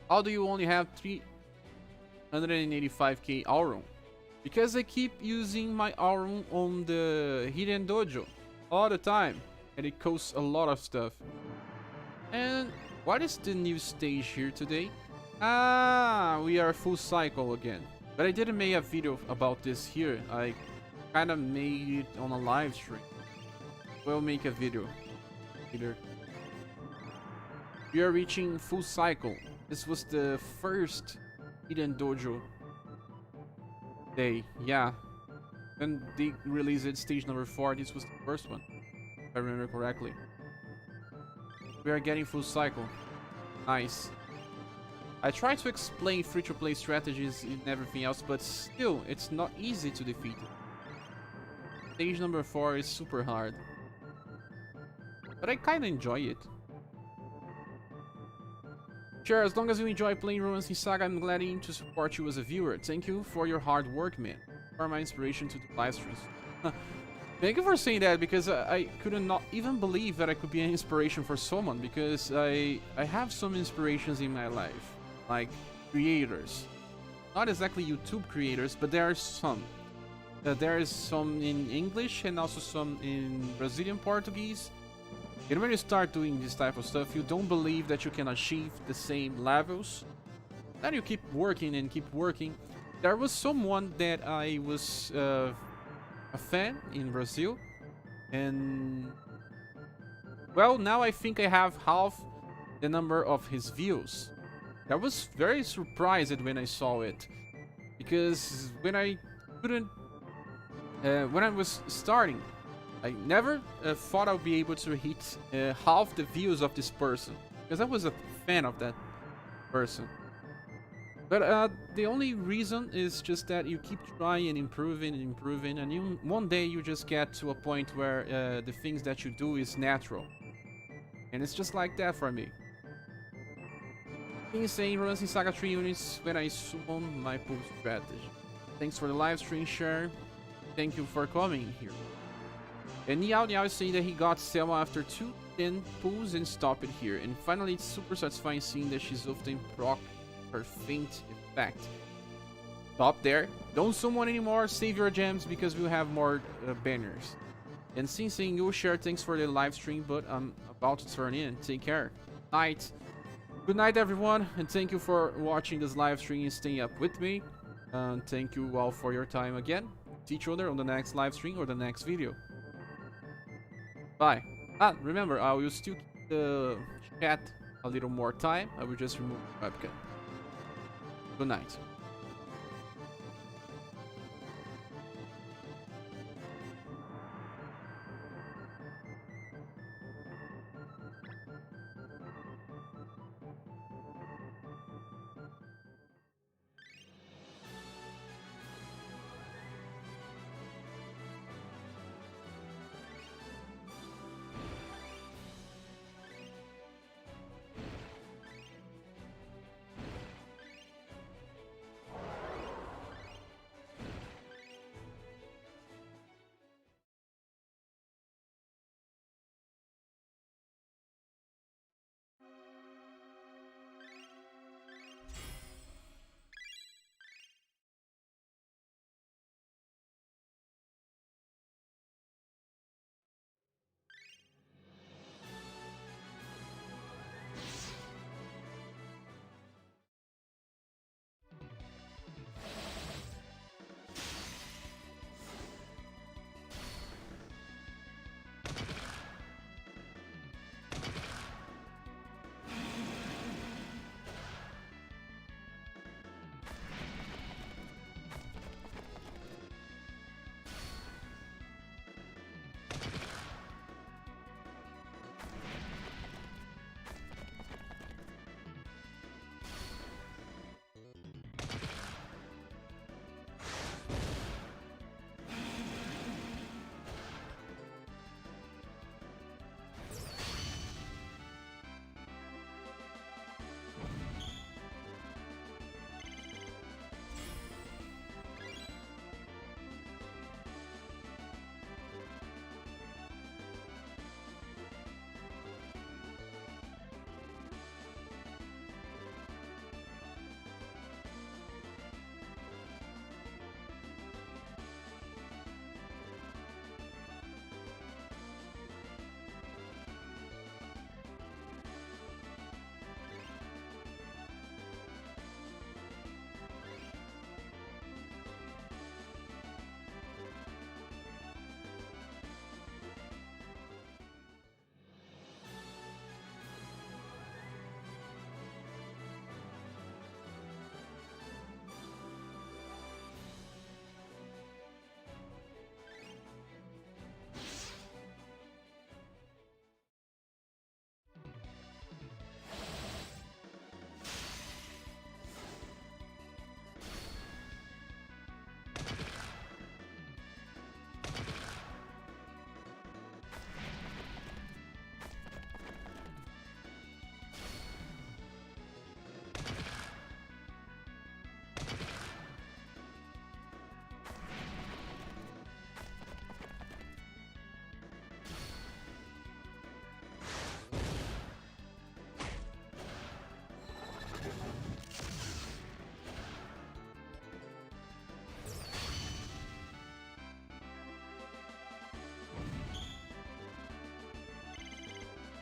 How do you only have 385k Auron? Because I keep using my Auron on the Hidden Dojo all the time. And it costs a lot of stuff. And what is the new stage here today? Ah, we are full cycle again. But I didn't make a video about this here. I kind of made it on a live stream. We'll make a video later. We are reaching full cycle. This was the first Hidden Dojo day. Yeah. When they released it, stage number 4, this was the first one, if I remember correctly. We are getting full cycle. Nice. I try to explain free-to-play strategies and everything else, but still, it's not easy to defeat it. Stage number 4 is super hard. But I kinda enjoy it. Sure, as long as you enjoy playing Romancing Saga, I'm glad to support you as a viewer. Thank you for your hard work, man. You are my inspiration to do live streams. Thank you for saying that, because I couldn't not even believe that I could be an inspiration for someone, because I have some inspirations in my life, like creators. Not exactly YouTube creators, but there are some. There is some in English and also some in Brazilian Portuguese. And when you start doing this type of stuff, you don't believe that you can achieve the same levels. Then you keep working and keep working. There was someone that I was a fan in Brazil, and well, now I think I have half the number of his views. I was very surprised when I saw it, because when I was starting, I never thought I would be able to hit half the views of this person, because I was a fan of that person. But the only reason is just that you keep trying and improving, and one day you just get to a point where the things that you do is natural. And it's just like that for me. Insane runs in Saga 3 units when I summon my pool strategy. Thanks for the live stream share. Thank you for coming here. And Niao is saying that he got Selma after 210 pulls and stopped it here. And finally, it's super satisfying seeing that she's often proc her faint effect. Stop there. Don't summon anymore. Save your gems because we'll have more banners. And since saying you share, thanks for the live stream, but I'm about to turn in. Take care. Night. Good night, everyone, and thank you for watching this live stream and staying up with me. And thank you all for your time again. See each other on the next live stream or the next video. Bye. Remember, I will still keep the chat a little more time. I will just remove the webcam. Good night.